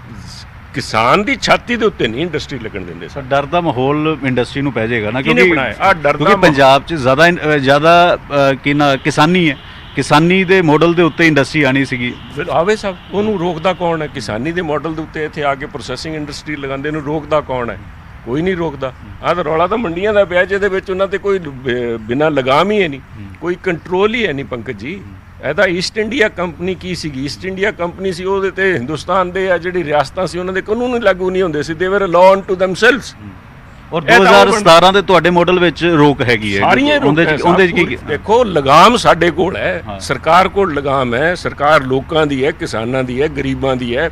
ਕਿਸਾਨ ਦੀ ਛਾਤੀ ਦੇ ਉੱਤੇ ਨਹੀਂ ਇੰਡਸਟਰੀ ਲੱਗਣ ਦਿੰਦੇ। ਸਰ ਡਰ ਦਾ ਮਾਹੌਲ ਇੰਡਸਟਰੀ ਨੂੰ ਪੈ ਜਾਏਗਾ ਨਾ, ਕਿਉਂਕਿ ਪੰਜਾਬ 'ਚ ਜ਼ਿਆਦਾ ਕਿਸਾਨੀ ਹੈ, ਕਿਸਾਨੀ ਦੇ ਮਾਡਲ ਦੇ ਉੱਤੇ ਇੰਡਸਟਰੀ ਆਣੀ ਸੀਗੀ। ਆਵੇ ਸਭ, ਉਹਨੂੰ ਰੋਕਦਾ ਕੌਣ ਹੈ? ਕਿਸਾਨੀ ਦੇ ਮਾਡਲ ਦੇ ਉੱਤੇ ਇੱਥੇ ਆ ਕੇ ਪ੍ਰੋਸੈਸਿੰਗ ਇੰਡਸਟਰੀ ਲਗਾਉਂਦੇ ਨੂੰ ਰੋਕਦਾ ਕੌਣ ਹੈ? ਕੋਈ ਨਹੀਂ ਰੋਕਦਾ। ਆਹ ਤਾਂ ਰੌਲਾ ਤਾਂ ਮੰਡੀਆਂ ਦਾ ਪਿਆ, ਜਿਹਦੇ ਵਿੱਚ ਉਹਨਾਂ ਤੇ ਕੋਈ ਬਿਨਾਂ ਲਗਾਮ ਹੀ ਹੈ ਨਹੀਂ, ਕੋਈ ਕੰਟਰੋਲ ਹੀ ਹੈ ਨਹੀਂ। ਪੰਕਜ ਜੀ, ਇਹਦਾ ਈਸਟ ਇੰਡੀਆ ਕੰਪਨੀ ਕੀ ਸੀਗੀ? ਈਸਟ ਇੰਡੀਆ ਕੰਪਨੀ ਸੀ, ਉਹਦੇ ਤੇ ਹਿੰਦੁਸਤਾਨ ਦੇ ਆ ਜਿਹੜੀ ਰਿਆਸਤਾਂ ਸੀ ਉਹਨਾਂ ਦੇ ਕਾਨੂੰਨ ਹੀ ਲਾਗੂ ਨਹੀਂ ਹੁੰਦੇ ਸੀ। ਦੇ ਵਰ ਲਾਅ ਅਨਟੂ ਦੈਮਸੈਲਵਸ। ਔਰ 2017 ਦੇ ਤੁਹਾਡੇ ਮਾਡਲ ਵਿੱਚ ਰੋਕ ਹੈਗੀ ਹੈ ਸਾਰੀਆਂ ਉਹਦੇ 'ਚ ਕੀ? ਦੇਖੋ, ਲਗਾਮ ਸਾਡੇ ਕੋਲ ਹੈ, ਸਰਕਾਰ ਕੋਲ ਲਗਾਮ ਹੈ। ਸਰਕਾਰ ਲੋਕਾਂ ਦੀ ਹੈ, ਕਿਸਾਨਾਂ ਦੀ ਹੈ, ਗਰੀਬਾਂ ਦੀ ਹੈ,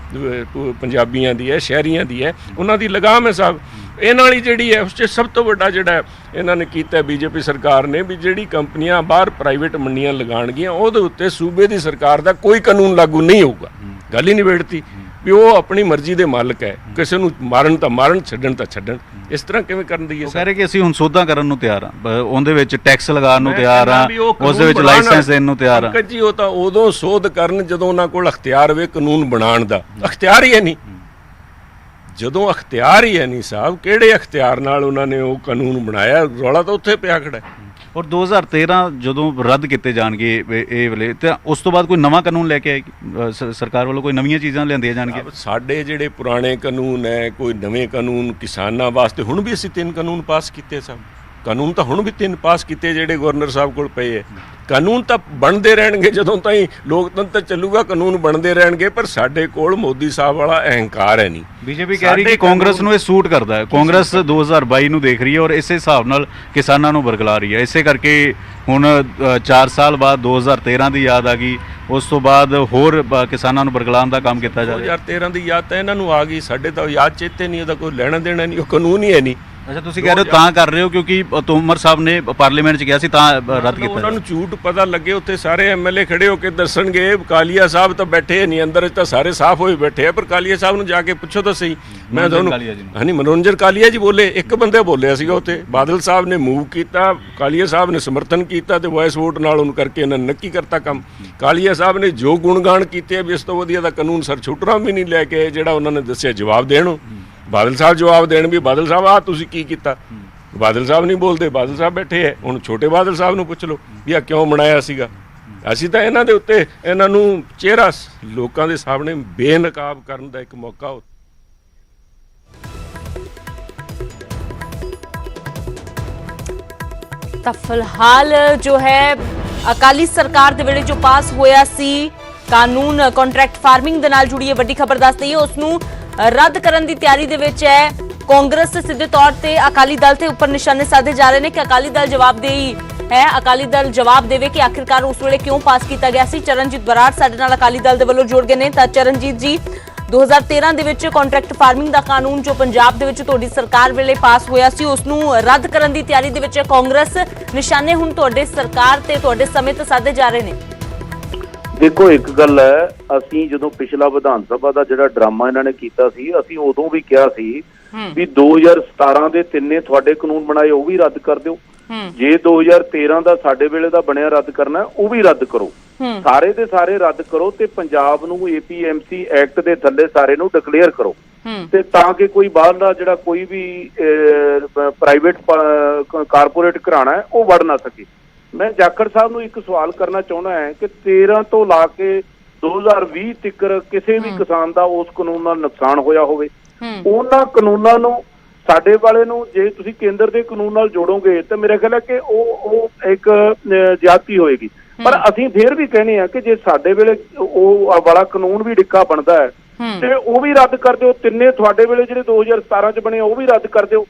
ਪੰਜਾਬੀਆਂ ਦੀ ਹੈ, ਸ਼ਹਿਰੀਆਂ ਦੀ ਹੈ, ਉਹਨਾਂ ਦੀ ਲਗਾਮ ਹੈ ਸਾਹਿਬ। ਇਹ ਨਾਲ ਹੀ ਜਿਹੜੀ ਹੈ ਉਸ 'ਚ ਸਭ ਤੋਂ ਵੱਡਾ ਜਿਹੜਾ ਇਹਨਾਂ ਨੇ ਕੀਤਾ ਬੀਜੇਪੀ ਸਰਕਾਰ ਨੇ, ਵੀ ਜਿਹੜੀ ਕੰਪਨੀਆਂ ਬਾਹਰ ਪ੍ਰਾਈਵੇਟ ਮੰਡੀਆਂ ਲਗਾਉਣਗੀਆਂ ਉਹਦੇ ਉੱਤੇ ਸੂਬੇ ਦੀ ਸਰਕਾਰ ਦਾ ਕੋਈ ਕਾਨੂੰਨ ਲਾਗੂ ਨਹੀਂ ਹੋਊਗਾ। ਗੱਲ ਹੀ ਨਿਬੇੜਤੀ ਵੀ ਉਹ ਆਪਣੀ ਮਰਜ਼ੀ ਦੇ ਮਾਲਕ ਹੈ, ਕਿਸੇ ਨੂੰ ਮਾਰਨ ਤਾਂ ਮਾਰਨ, ਛੱਡਣ ਤਾਂ ਛੱਡਣ। ਇਸ ਤਰ੍ਹਾਂ ਕਿਵੇਂ ਕਰਨ ਦੀ ਹੈ? ਕਹਿ ਰਹੇ ਕਿ ਅਸੀਂ ਹੁਣ ਸੋਧਾਂ ਕਰਨ ਨੂੰ ਤਿਆਰ ਹਾਂ, ਉਹਦੇ ਵਿੱਚ ਟੈਕਸ ਲਗਾਉਣ ਨੂੰ ਤਿਆਰ ਹਾਂ, ਉਸ ਦੇ ਵਿੱਚ ਲਾਇਸੈਂਸ ਦੇਣ ਨੂੰ ਤਿਆਰ ਹਾਂ। ਜੀ ਉਹ ਤਾਂ ਉਦੋਂ ਸੋਧ ਕਰਨ ਜਦੋਂ ਉਹਨਾਂ ਕੋਲ ਅਖਤਿਆਰ ਹੋਵੇ ਕਾਨੂੰਨ ਬਣਾਉਣ ਦਾ। ਅਖਤਿਆਰ ਹੀ ਹੈ ਨਹੀਂ। ਜਦੋਂ ਅਖਤਿਆਰ ਹੀ ਹੈ ਨਹੀਂ ਸਾਹਿਬ, ਕਿਹੜੇ ਅਖਤਿਆਰ ਨਾਲ ਉਹਨਾਂ ਨੇ ਉਹ ਕਾਨੂੰਨ ਬਣਾਇਆ? ਰੌਲਾ ਤਾਂ ਉੱਥੇ ਪਿਆ ਖੜਾ। ਔਰ 2013 ਜਦੋਂ ਰੱਦ ਕੀਤੇ ਜਾਣਗੇ ਇਹ ਵੇਲੇ, ਤਾਂ ਉਸ ਤੋਂ ਬਾਅਦ ਕੋਈ ਨਵਾਂ ਕਾਨੂੰਨ ਲੈ ਕੇ ਆਏਗੀ ਸਰਕਾਰ ਵੱਲੋਂ, ਕੋਈ ਨਵੀਆਂ ਚੀਜ਼ਾਂ ਲਿਆਂਦੀਆਂ ਜਾਣਗੀਆਂ? ਸਾਡੇ ਜਿਹੜੇ ਪੁਰਾਣੇ ਕਾਨੂੰਨ ਹੈ, ਕੋਈ ਨਵੇਂ ਕਾਨੂੰਨ ਕਿਸਾਨਾਂ ਵਾਸਤੇ ਹੁਣ ਵੀ ਅਸੀਂ 3 ਕਾਨੂੰਨ ਪਾਸ ਕੀਤੇ ਸਨ। ਕਾਨੂੰਨ ਤਾਂ ਹੁਣ ਵੀ 3 ਪਾਸ ਕੀਤੇ ਜਿਹੜੇ ਗਵਰਨਰ ਸਾਹਿਬ ਕੋਲ ਪਏ ਹੈ। ਕਾਨੂੰਨ ਤਾਂ ਬਣਦੇ ਰਹਿਣਗੇ ਜਦੋਂ ਤਾਈਂ ਲੋਕਤੰਤਰ ਚੱਲੂਗਾ, ਕਾਨੂੰਨ ਬਣਦੇ ਰਹਿਣਗੇ। ਪਰ ਸਾਡੇ ਕੋਲ ਮੋਦੀ ਸਾਹਿਬ ਵਾਲਾ ਅਹੰਕਾਰ ਹੈ ਨਹੀਂ। ਬੀਜੇਪੀ ਕਹਿ ਰਹੀ ਕਿ ਕਾਂਗਰਸ ਨੂੰ ਇਹ ਸੂਟ ਕਰਦਾ ਹੈ, ਕਾਂਗਰਸ 2022 ਨੂੰ ਦੇਖ ਰਹੀ ਹੈ ਔਰ ਇਸੇ ਹਿਸਾਬ ਨਾਲ ਕਿਸਾਨਾਂ ਨੂੰ ਬਰਗਲਾ ਰਹੀ ਹੈ। ਇਸੇ ਕਰਕੇ ਹੁਣ 4 ਸਾਲ ਬਾਅਦ 2013 ਦੀ ਯਾਦ ਆ ਗਈ, ਉਸ ਤੋਂ ਬਾਅਦ ਹੋਰ ਕਿਸਾਨਾਂ ਨੂੰ ਬਰਗਲਾਉਣ ਦਾ ਕੰਮ ਕੀਤਾ ਜਾ ਰਿਹਾ। 2013 ਦੀ ਯਾਦ ਤਾਂ ਇਹਨਾਂ ਨੂੰ ਆ ਗਈ, ਸਾਡੇ ਤਾਂ ਯਾਦ ਚੇਤੇ ਨਹੀਂ, ਉਹਦਾ ਕੋਈ ਲੈਣਾ ਦੇਣਾ ਨਹੀਂ, ਉਹ ਕਾਨੂੰਨ ਹੀ ਹੈ ਨਹੀਂ। ਅੱਛਾ, ਤੁਸੀਂ ਕਹਿ ਰਹੇ ਹੋ ਤਾਂ ਕਰ ਰਹੇ ਹੋ ਕਿਉਂਕਿ ਤੋਮਰ ਸਾਹਿਬ ਨੇ ਪਾਰਲੀਮੈਂਟ 'ਚ ਕਿਹਾ ਸੀ ਤਾਂ ਰੱਦ ਕੀਤਾ। ਉਹਨਾਂ ਨੂੰ ਝੂਠ ਪਤਾ ਲੱਗੇ, ਉੱਥੇ ਸਾਰੇ ਐਮਐਲਏ ਖੜੇ ਹੋ ਕੇ ਦੱਸਣਗੇ। ਕਾਲੀਆ ਸਾਹਿਬ ਤਾਂ ਬੈਠੇ ਨਹੀਂ ਅੰਦਰ, ਤਾਂ ਸਾਰੇ ਸਾਫ਼ ਹੋਏ ਬੈਠੇ ਆ, ਪਰ ਕਾਲੀਆ ਸਾਹਿਬ ਨੂੰ ਜਾ ਕੇ ਪੁੱਛੋ ਤਾਂ ਸਹੀ। ਮੈਂ ਤੁਹਾਨੂੰ ਮਨੋਰੰਜਨ ਕਾਲੀਆ ਜੀ ਬੋਲੇ, ਇੱਕ ਬੰਦੇ ਬੋਲਿਆ ਸੀਗਾ ਉੱਥੇ। ਬਾਦਲ ਸਾਹਿਬ ਨੇ ਮੂਵ ਕੀਤਾ, ਕਾਲੀਆ ਸਾਹਿਬ ਨੇ ਸਮਰਥਨ ਕੀਤਾ ਤੇ ਵੌਇਸ ਵੋਟ ਨਾਲ ਉਹਨੂੰ ਕਰਕੇ ਇਹਨਾਂ ਨੇ ਨੱਕੀ ਕਰਤਾ ਕੰਮ। ਕਾਲੀਆ ਸਾਹਿਬ ਨੇ ਜੋ ਗੁਣਗਾਨ ਕੀਤੇ ਵੀ ਇਸ ਤੋਂ ਵਧੀਆ ਦਾ ਕਾਨੂੰਨ ਸਰ ਛੁੱਟਣਾ ਵੀ ਨਹੀਂ ਲੈ ਕੇ, ਜਿਹੜਾ ਉਹਨਾਂ ਨੇ ਦੱਸਿਆ ਜਵਾਬ ਦੇਣ। ਬਾਦਲ ਸਾਹਿਬ ਜਵਾਬ ਦੇਣ ਵੀ, ਬਾਦਲ ਸਾਹਿਬ ਆ ਤੁਸੀਂ ਕੀ ਕੀਤਾ? ਬਾਦਲ ਸਾਹਿਬ ਨਹੀਂ ਬੋਲਦੇ, ਬਾਦਲ ਸਾਹਿਬ ਬੈਠੇ ਹੈ। ਹੁਣ ਛੋਟੇ ਬਾਦਲ ਸਾਹਿਬ ਨੂੰ ਪੁੱਛ ਲਓ ਵੀ ਆ ਕਿਉਂ ਬਣਾਇਆ ਸੀਗਾ। ਅਸੀਂ ਤਾਂ ਇਹਨਾਂ ਦੇ ਉੱਤੇ ਇਹਨਾਂ ਨੂੰ ਚਿਹਰਾ ਲੋਕਾਂ ਦੇ ਸਾਹਮਣੇ ਬੇਨਕਾਬ ਕਰਨ ਦਾ ਇੱਕ ਮੌਕਾ ਤਾਂ ਫਿਲਹਾਲ ਜੋ ਹੈ ਅਕਾਲੀ ਸਰਕਾਰ ਦੇ ਵੇਲੇ ਜੋ ਪਾਸ ਹੋਇਆ ਸੀ ਕਾਨੂੰਨ ਕੰਟਰੈਕਟ ਫਾਰਮਿੰਗ ਦੇ ਨਾਲ ਜੁੜੀ ਇਹ ਵੱਡੀ ਖਬਰ ਦੱਸ ਦਈਏ ਉਸ ਨੂੰ ਰੱਦ ਕਰਨ ਦੀ ਤਿਆਰੀ ਦੇ ਵਿੱਚ ਹੈ ਕਾਂਗਰਸ। ਸਿੱਧੇ ਤੌਰ ਤੇ ਅਕਾਲੀ ਦਲ ਤੇ ਉੱਪਰ ਨਿਸ਼ਾਨੇ ਸਾਧੇ ਜਾ ਰਹੇ ਨੇ ਕਿ ਅਕਾਲੀ ਦਲ ਜਵਾਬਦੇਹੀ ਹੈ, ਅਕਾਲੀ ਦਲ ਜਵਾਬ ਦੇਵੇ ਕਿ ਆਖਿਰਕਾਰ ਉਸ ਵੇਲੇ ਕਿਉਂ ਪਾਸ ਕੀਤਾ ਗਿਆ ਸੀ। ਚਰਨਜੀਤ ਬਰਾੜ ਸਾਡੇ ਨਾਲ ਅਕਾਲੀ ਦਲ ਦੇ ਵੱਲੋਂ ਜੁੜ ਗਏ ਨੇ। ਤਾਂ ਚਰਨਜੀਤ ਜੀ, 2013 ਦੇ ਵਿੱਚ ਕੰਟਰੈਕਟ ਫਾਰਮਿੰਗ ਦਾ ਕਾਨੂੰਨ ਜੋ ਪੰਜਾਬ ਦੇ ਵਿੱਚ ਤੁਹਾਡੀ ਸਰਕਾਰ ਵੇਲੇ ਪਾਸ ਹੋਇਆ ਸੀ ਉਸ ਨੂੰ ਰੱਦ ਕਰਨ ਦੀ ਤਿਆਰੀ ਦੇ ਵਿੱਚ ਹੈ ਕਾਂਗਰਸ। ਨਿਸ਼ਾਨੇ ਹੁਣ ਤੁਹਾਡੇ ਸਰਕਾਰ ਤੇ ਤੁਹਾਡੇ ਸਮੇਂ ਤੇ ਸਾਧੇ ਜਾ ਰਹੇ ਨੇ। ਦੇਖੋ, ਇੱਕ ਗੱਲ ਹੈ, ਅਸੀਂ ਜਦੋਂ ਪਿਛਲਾ ਵਿਧਾਨ ਸਭਾ ਦਾ ਜਿਹੜਾ ਡਰਾਮਾ ਇਹਨਾਂ ਨੇ ਕੀਤਾ ਸੀ, ਅਸੀਂ ਉਦੋਂ ਵੀ ਕਿਹਾ ਸੀ ਵੀ 2017 ਦੇ ਤਿੰਨੇ ਤੁਹਾਡੇ ਕਾਨੂੰਨ ਬਣਾਏ ਉਹ ਵੀ ਰੱਦ ਕਰ ਦਿਓ, ਜੇ 2013 ਦਾ ਸਾਡੇ ਵੇਲੇ ਦਾ ਬਣਿਆ ਰੱਦ ਕਰਨਾ ਉਹ ਵੀ ਰੱਦ ਕਰੋ, ਸਾਰੇ ਦੇ ਸਾਰੇ ਰੱਦ ਕਰੋ ਤੇ ਪੰਜਾਬ ਨੂੰ APMC ਐਕਟ ਦੇ ਥੱਲੇ ਸਾਰੇ ਨੂੰ ਡਿਕਲੇਅਰ ਕਰੋ ਤੇ ਤਾਂ ਕਿ ਕੋਈ ਬਾਹਰ ਦਾ ਜਿਹੜਾ ਕੋਈ ਵੀ ਪ੍ਰਾਈਵੇਟ ਕਾਰਪੋਰੇਟ ਘਰਾਣਾ ਹੈ ਉਹ ਵੜ ਨਾ ਸਕੇ। ਮੈਂ ਜਾਖੜ ਸਾਹਿਬ ਨੂੰ ਇੱਕ ਸਵਾਲ ਕਰਨਾ ਚਾਹੁੰਦਾ ਹਾਂ ਕਿ 13 ਤੋਂ ਲਾ ਕੇ 2020 ਤੱਕ ਕਿਸੇ ਵੀ ਕਿਸਾਨ ਦਾ ਉਸ ਕਾਨੂੰਨ ਨਾਲ ਨੁਕਸਾਨ ਹੋਇਆ ਹੋਵੇ, ਉਹਨਾਂ ਕਾਨੂੰਨਾਂ ਨੂੰ ਸਾਡੇ ਵਾਲੇ ਨੂੰ ਜੇ ਤੁਸੀਂ ਕੇਂਦਰ ਦੇ ਕਾਨੂੰਨ ਨਾਲ ਜੋੜੋਗੇ ਤਾਂ ਮੇਰਾ ਖਿਆਲ ਹੈ ਕਿ ਉਹ ਇੱਕ ਜ਼ਿਆਦਤੀ ਹੋਏਗੀ। ਪਰ ਅਸੀਂ ਫੇਰ ਵੀ ਕਹਿੰਦੇ ਆ ਕਿ ਜੇ ਸਾਡੇ ਵੇਲੇ ਉਹ ਵਾਲਾ ਕਾਨੂੰਨ ਵੀ ਡਿੱਕਾ ਬਣਦਾ ਹੈ ਤੇ ਉਹ ਵੀ ਰੱਦ ਕਰ ਦਿਓ, ਤਿੰਨੇ ਤੁਹਾਡੇ ਵੇਲੇ ਜਿਹੜੇ 2017 ਚ ਬਣੇ ਉਹ ਵੀ ਰੱਦ ਕਰ ਦਿਓ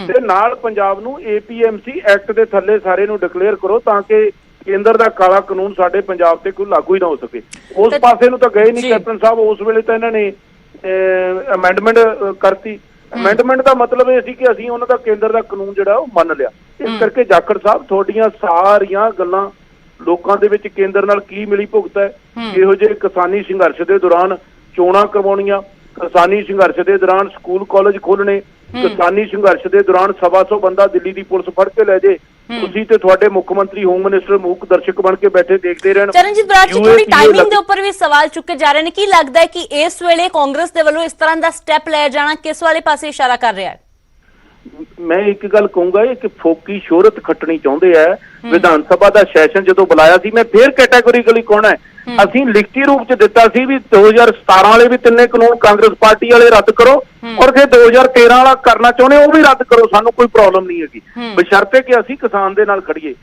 ਤੇ ਨਾਲ ਪੰਜਾਬ ਨੂੰ APMC ਐਕਟ ਦੇ ਥੱਲੇ ਸਾਰੇ ਨੂੰ ਡਿਕਲੇਅਰ ਕਰੋ ਤਾਂ ਕਿ ਕੇਂਦਰ ਦਾ ਕਾਲਾ ਕਾਨੂੰਨ ਸਾਡੇ ਪੰਜਾਬ ਤੇ ਕੋਈ ਲਾਗੂ ਹੀ ਨਾ ਹੋ ਸਕੇ। ਉਸ ਪਾਸੇ ਨੂੰ ਤਾਂ ਗਏ ਨਹੀਂ ਕੈਪਟਨ ਸਾਹਿਬ, ਉਸ ਵੇਲੇ ਤਾਂ ਇਹਨਾਂ ਨੇ ਅਮੈਂਡਮੈਂਟ ਕਰਤੀ। ਅਮੈਂਡਮੈਂਟ ਦਾ ਮਤਲਬ ਇਹ ਸੀ ਕਿ ਅਸੀਂ ਉਹਨਾਂ ਦਾ ਕੇਂਦਰ ਦਾ ਕਾਨੂੰਨ ਜਿਹੜਾ ਉਹ ਮੰਨ ਲਿਆ। ਇਸ ਕਰਕੇ ਜਾਖੜ ਸਾਹਿਬ ਤੁਹਾਡੀਆਂ ਸਾਰੀਆਂ ਗੱਲਾਂ ਲੋਕਾਂ ਦੇ ਵਿੱਚ ਕੇਂਦਰ ਨਾਲ ਕੀ ਮਿਲੀ ਭੁਗਤ ਹੈ, ਇਹੋ ਜਿਹੇ ਕਿਸਾਨੀ ਸੰਘਰਸ਼ ਦੇ ਦੌਰਾਨ ਚੋਣਾਂ ਕਰਵਾਉਣੀਆਂ, ਕਿਸਾਨੀ ਸੰਘਰਸ਼ ਦੇ ਦੌਰਾਨ ਸਕੂਲ ਕਾਲਜ ਖੋਲਣੇ, ਕਿਸਾਨੀ ਸੰਘਰਸ਼ ਦੇ ਦੌਰਾਨ 125 ਬੰਦਾ ਦਿੱਲੀ ਦੀ ਪੁਲਿਸ ਫੜ ਕੇ ਲੈ ਜੇ, ਤੁਸੀਂ ਤੇ ਤੁਹਾਡੇ ਮੁੱਖ ਮੰਤਰੀ ਹੋਮ ਮਿਨਿਸਟਰ ਮੂਕ ਦਰਸ਼ਕ ਬਣ ਕੇ ਬੈਠੇ ਦੇਖਦੇ ਰਹਿਣ। ਚਰਨਜੀਤ ਬਰਾੜ ਜੀ, ਥੋੜੀ ਟਾਈਮਿੰਗ ਦੇ ਉੱਪਰ ਵੀ ਸਵਾਲ ਚੁੱਕੇ ਜਾ ਰਹੇ ਨੇ। ਕੀ ਲੱਗਦਾ ਹੈ ਕਿ ਇਸ ਵੇਲੇ ਕਾਂਗਰਸ ਦੇ ਵੱਲੋਂ ਇਸ ਤਰ੍ਹਾਂ ਦਾ ਸਟੈਪ ਲਿਆ ਜਾਣਾ ਕਿਸ ਵਾਲੇ ਪਾਸੇ ਇਸ਼ਾਰਾ ਕਰ ਰਿਹਾ ਹੈ? ਮੈਂ ਇੱਕ ਗੱਲ ਕਹੂੰਗਾ, ਇਹ ਕਿ ਫੋਕੀ ਸ਼ੋਹਰਤ ਖੱਟਣੀ ਚਾਹੁੰਦੇ ਆ। ਵਿਧਾਨ ਸਭਾ ਦਾ ਸੈਸ਼ਨ ਜਦੋਂ ਬੁਲਾਇਆ ਸੀ, ਮੈਂ ਫੇਰ ਕੈਟਾਗੋਰੀਕਲੀ ਕਹਣਾ ਹੈ, ਅਸੀਂ ਲਿਖਤੀ ਰੂਪ ਚ ਦਿੱਤਾ ਸੀ ਵੀ 2017 ਵਾਲੇ ਵੀ ਤਿੰਨੇ ਕਾਨੂੰਨ ਕਾਂਗਰਸ ਪਾਰਟੀ ਵਾਲੇ ਰੱਦ ਕਰੋ ਔਰ ਜੇ 2013 ਵਾਲਾ ਕਰਨਾ ਚਾਹੁੰਦੇ ਉਹ ਵੀ ਰੱਦ ਕਰੋ, ਸਾਨੂੰ ਕੋਈ ਪ੍ਰੋਬਲਮ ਨਹੀਂ ਹੈਗੀ, ਬਸ਼ਰਤੇ ਕਿ ਅਸੀਂ ਕਿਸਾਨ ਦੇ ਨਾਲ ਖੜੀਏ।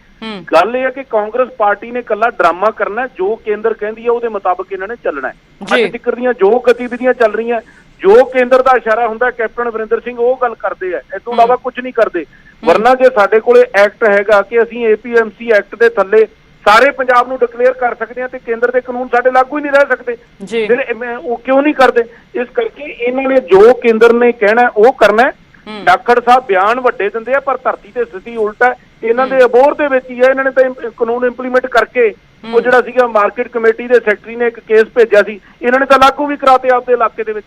ਗੱਲ ਇਹ ਹੈ ਕਿ ਕਾਂਗਰਸ ਪਾਰਟੀ ਨੇ ਕੱਲਾ ਡਰਾਮਾ ਕਰਨਾ, ਜੋ ਕੇਂਦਰ ਕਹਿੰਦੀ ਹੈ ਉਹਦੇ ਮੁਤਾਬਕ ਇਹਨਾਂ ਨੇ ਚੱਲਣਾ ਹੈ। ਅੱਜ ਤੱਕ ਦੀਆਂ ਜੋ ਗਤੀਵਿਧੀਆਂ ਚੱਲ ਰਹੀਆਂ, ਜੋ ਕੇਂਦਰ ਦਾ ਇਸ਼ਾਰਾ ਹੁੰਦਾ ਕੈਪਟਨ ਅਮਰਿੰਦਰ ਸਿੰਘ ਉਹ ਗੱਲ ਕਰਦੇ ਆ, ਇਸ ਤੋਂ ਇਲਾਵਾ ਕੁਝ ਨਹੀਂ ਕਰਦੇ। ਵਰਨਾ ਜੇ ਸਾਡੇ ਕੋਲੇ ਐਕਟ ਹੈਗਾ ਕਿ ਅਸੀਂ APMC ਐਕਟ ਦੇ ਥੱਲੇ ਸਾਰੇ ਪੰਜਾਬ ਨੂੰ ਡਿਕਲੇਅਰ ਕਰ ਸਕਦੇ ਹਾਂ ਤੇ ਕੇਂਦਰ ਦੇ ਕਾਨੂੰਨ ਸਾਡੇ ਲਾਗੂ ਹੀ ਨਹੀਂ ਰਹਿ ਸਕਦੇ, ਫਿਰ ਉਹ ਕਿਉਂ ਨਹੀਂ ਕਰਦੇ? ਇਸ ਕਰਕੇ ਇਹਨਾਂ ਨੇ ਜੋ ਕੇਂਦਰ ਨੇ ਕਹਿਣਾ ਉਹ ਕਰਨਾ। ਜਾਖੜ ਸਾਹਿਬ ਬਿਆਨ ਵੱਡੇ ਦਿੰਦੇ ਆ ਪਰ ਧਰਤੀ ਤੇ ਸਥਿਤੀ ਉਲਟ ਹੈ। ਇਹਨਾਂ ਦੇ ਅਬੋਰ ਦੇ ਵਿੱਚ ਹੀ ਹੈ, ਇਹਨਾਂ ਨੇ ਤਾਂ ਕਾਨੂੰਨ ਇੰਪਲੀਮੈਂਟ ਕਰਕੇ ਉਹ ਜਿਹੜਾ ਸੀਗਾ ਮਾਰਕੀਟ ਕਮੇਟੀ ਦੇ ਸੈਕਟਰੀ ਨੇ ਇੱਕ ਕੇਸ ਭੇਜਿਆ ਸੀ, ਇਹਨਾਂ ਨੇ ਤਾਂ ਲਾਗੂ ਵੀ ਕਰਾਤੇ ਆਪਦੇ ਇਲਾਕੇ ਦੇ ਵਿੱਚ।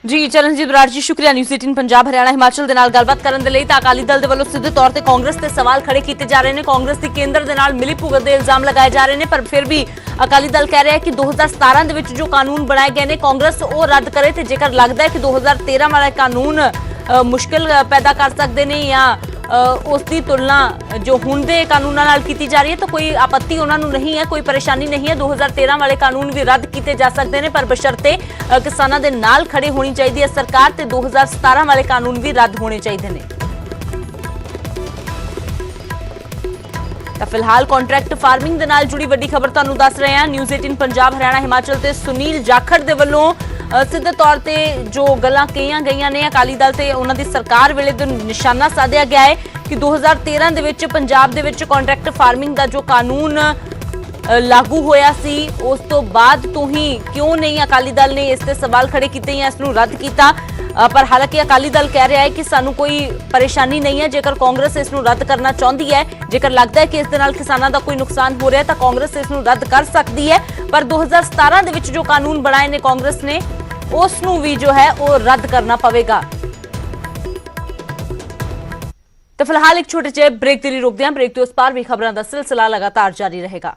ਜੀ ਚਰਨਜੀਤ ਬਰਾੜ ਜੀ, ਸ਼ੁਕਰੀਆ ਨਿਊਜ਼ 18 ਪੰਜਾਬ ਹਰਿਆਣਾ ਹਿਮਾਚਲ ਦੇ ਨਾਲ ਗੱਲਬਾਤ ਕਰਨ ਦੇ ਲਈ। ਤਾਂ ਅਕਾਲੀ ਦਲ ਦੇ ਵੱਲੋਂ ਸਿੱਧੇ ਤੌਰ ਤੇ ਕਾਂਗਰਸ ਤੇ ਸਵਾਲ ਖੜੇ ਕੀਤੇ ਜਾ ਰਹੇ ਨੇ, ਕਾਂਗਰਸ ਦੀ ਕੇਂਦਰ ਦੇ ਨਾਲ ਮਿਲੀ ਭੁਗਤ ਦੇ ਇਲਜ਼ਾਮ ਲਗਾਏ ਜਾ ਰਹੇ ਨੇ, ਪਰ ਫਿਰ ਵੀ ਅਕਾਲੀ ਦਲ ਕਹਿ ਰਿਹਾ ਹੈ ਕਿ 2017 ਦੇ ਵਿੱਚ ਜੋ ਕਾਨੂੰਨ ਬਣਾਏ ਗਏ ਨੇ ਕਾਂਗਰਸ ਉਹ ਰੱਦ ਕਰੇ ਤੇ ਜੇਕਰ ਲੱਗਦਾ ਹੈ ਕਿ 2013 ਵਾਲਾ ਕਾਨੂੰਨ ਮੁਸ਼ਕਿਲ ਪੈਦਾ ਕਰ ਸਕਦੇ ਨੇ ਜਾਂ ਉਸ ਦੀ ਤੁਲਨਾ ਜੋ ਹੁਣ ਦੇ ਕਾਨੂੰਨਾਂ ਨਾਲ ਕੀਤੀ ਜਾ ਰਹੀ ਹੈ ਤਾਂ ਕੋਈ ਆਪੱਤੀ ਉਹਨਾਂ ਨੂੰ ਨਹੀਂ ਹੈ, ਕੋਈ ਪਰੇਸ਼ਾਨੀ ਨਹੀਂ ਹੈ। 2013 ਵਾਲੇ ਕਾਨੂੰਨ ਵੀ ਰੱਦ ਕੀਤੇ ਜਾ ਸਕਦੇ ਨੇ ਪਰ ਬਸ਼ਰਤੇ ਕਿਸਾਨਾਂ ਦੇ ਨਾਲ ਖੜੇ ਹੋਣੀ ਚਾਹੀਦੀ ਹੈ ਸਰਕਾਰ ਤੇ 2017 ਵਾਲੇ ਕਾਨੂੰਨ ਵੀ ਰੱਦ ਹੋਣੇ ਚਾਹੀਦੇ ਨੇ। ਤਾਂ ਫਿਲਹਾਲ ਕੰਟਰੈਕਟ ਫਾਰਮਿੰਗ ਦੇ ਨਾਲ ਜੁੜੀ ਵੱਡੀ ਖਬਰ ਤੁਹਾਨੂੰ ਦੱਸ ਰਹੇ ਹਾਂ। ਨਿਊਜ਼ 18 ਪੰਜਾਬ ਹਰਿਆਣਾ ਹਿਮਾਚਲ ਤੇ ਸੁਨੀਲ ਜਾਖੜ ਦੇ ਵੱਲੋਂ ਸਿੱਧੇ ਤੌਰ ਤੇ ਜੋ ਗੱਲਾਂ ਕਹੀਆਂ ਗਈਆਂ ਨੇ ਅਕਾਲੀ ਦਲ ਤੇ ਉਹਨਾਂ ਦੀ ਸਰਕਾਰ ਵੇਲੇ ਤੋਂ ਨਿਸ਼ਾਨਾ ਸਾਧਿਆ ਗਿਆ ਹੈ ਕਿ 2013 ਦੇ ਵਿੱਚ ਪੰਜਾਬ ਦੇ ਵਿੱਚ ਕੰਟਰੈਕਟ ਫਾਰਮਿੰਗ ਦਾ ਜੋ ਕਾਨੂੰਨ ਲਾਗੂ ਹੋਇਆ ਸੀ ਉਸ ਤੋਂ ਬਾਅਦ ਤੋਂ ਹੀ ਕਿਉਂ ਨਹੀਂ ਅਕਾਲੀ ਦਲ ਨੇ ਇਸ ਤੇ ਸਵਾਲ ਖੜੇ ਕੀਤੇ ਜਾਂ ਇਸ ਨੂੰ ਰੱਦ ਕੀਤਾ। ਪਰ ਹਾਲਾਂਕਿ ਅਕਾਲੀ ਦਲ ਕਹਿ ਰਿਹਾ ਹੈ ਕਿ ਸਾਨੂੰ ਕੋਈ ਪਰੇਸ਼ਾਨੀ ਨਹੀਂ ਹੈ ਜੇਕਰ ਕਾਂਗਰਸ ਇਸ ਨੂੰ ਰੱਦ ਕਰਨਾ ਚਾਹੁੰਦੀ ਹੈ, ਜੇਕਰ ਲੱਗਦਾ ਹੈ ਕਿ ਇਸ ਦੇ ਨਾਲ ਕਿਸਾਨਾਂ ਦਾ ਕੋਈ ਨੁਕਸਾਨ ਹੋ ਰਿਹਾ ਤਾਂ ਕਾਂਗਰਸ ਇਸ ਨੂੰ ਰੱਦ ਕਰ ਸਕਦੀ ਹੈ। ਪਰ 2017 ਦੇ ਵਿੱਚ ਜੋ ਕਾਨੂੰਨ ਬਣਾਏ ਨੇ ਕਾਂਗਰਸ ਨੇ ਉਸ ਨੂੰ ਵੀ ਜੋ ਹੈ ਉਹ ਰੱਦ ਕਰਨਾ ਪਵੇਗਾ। ਤਾਂ ਫਿਲਹਾਲ ਇੱਕ ਛੋਟੇ ਜਿਹੇ ਬ੍ਰੇਕ ਦੇ ਲਈ ਰੁਕਦੇ ਹਾਂ, ਬ੍ਰੇਕ ਤੋਂ ਉਸ ਪਾਰ ਵੀ ਖਬਰਾਂ ਦਾ ਸਿਲਸਿਲਾ ਲਗਾਤਾਰ ਜਾਰੀ ਰਹੇਗਾ।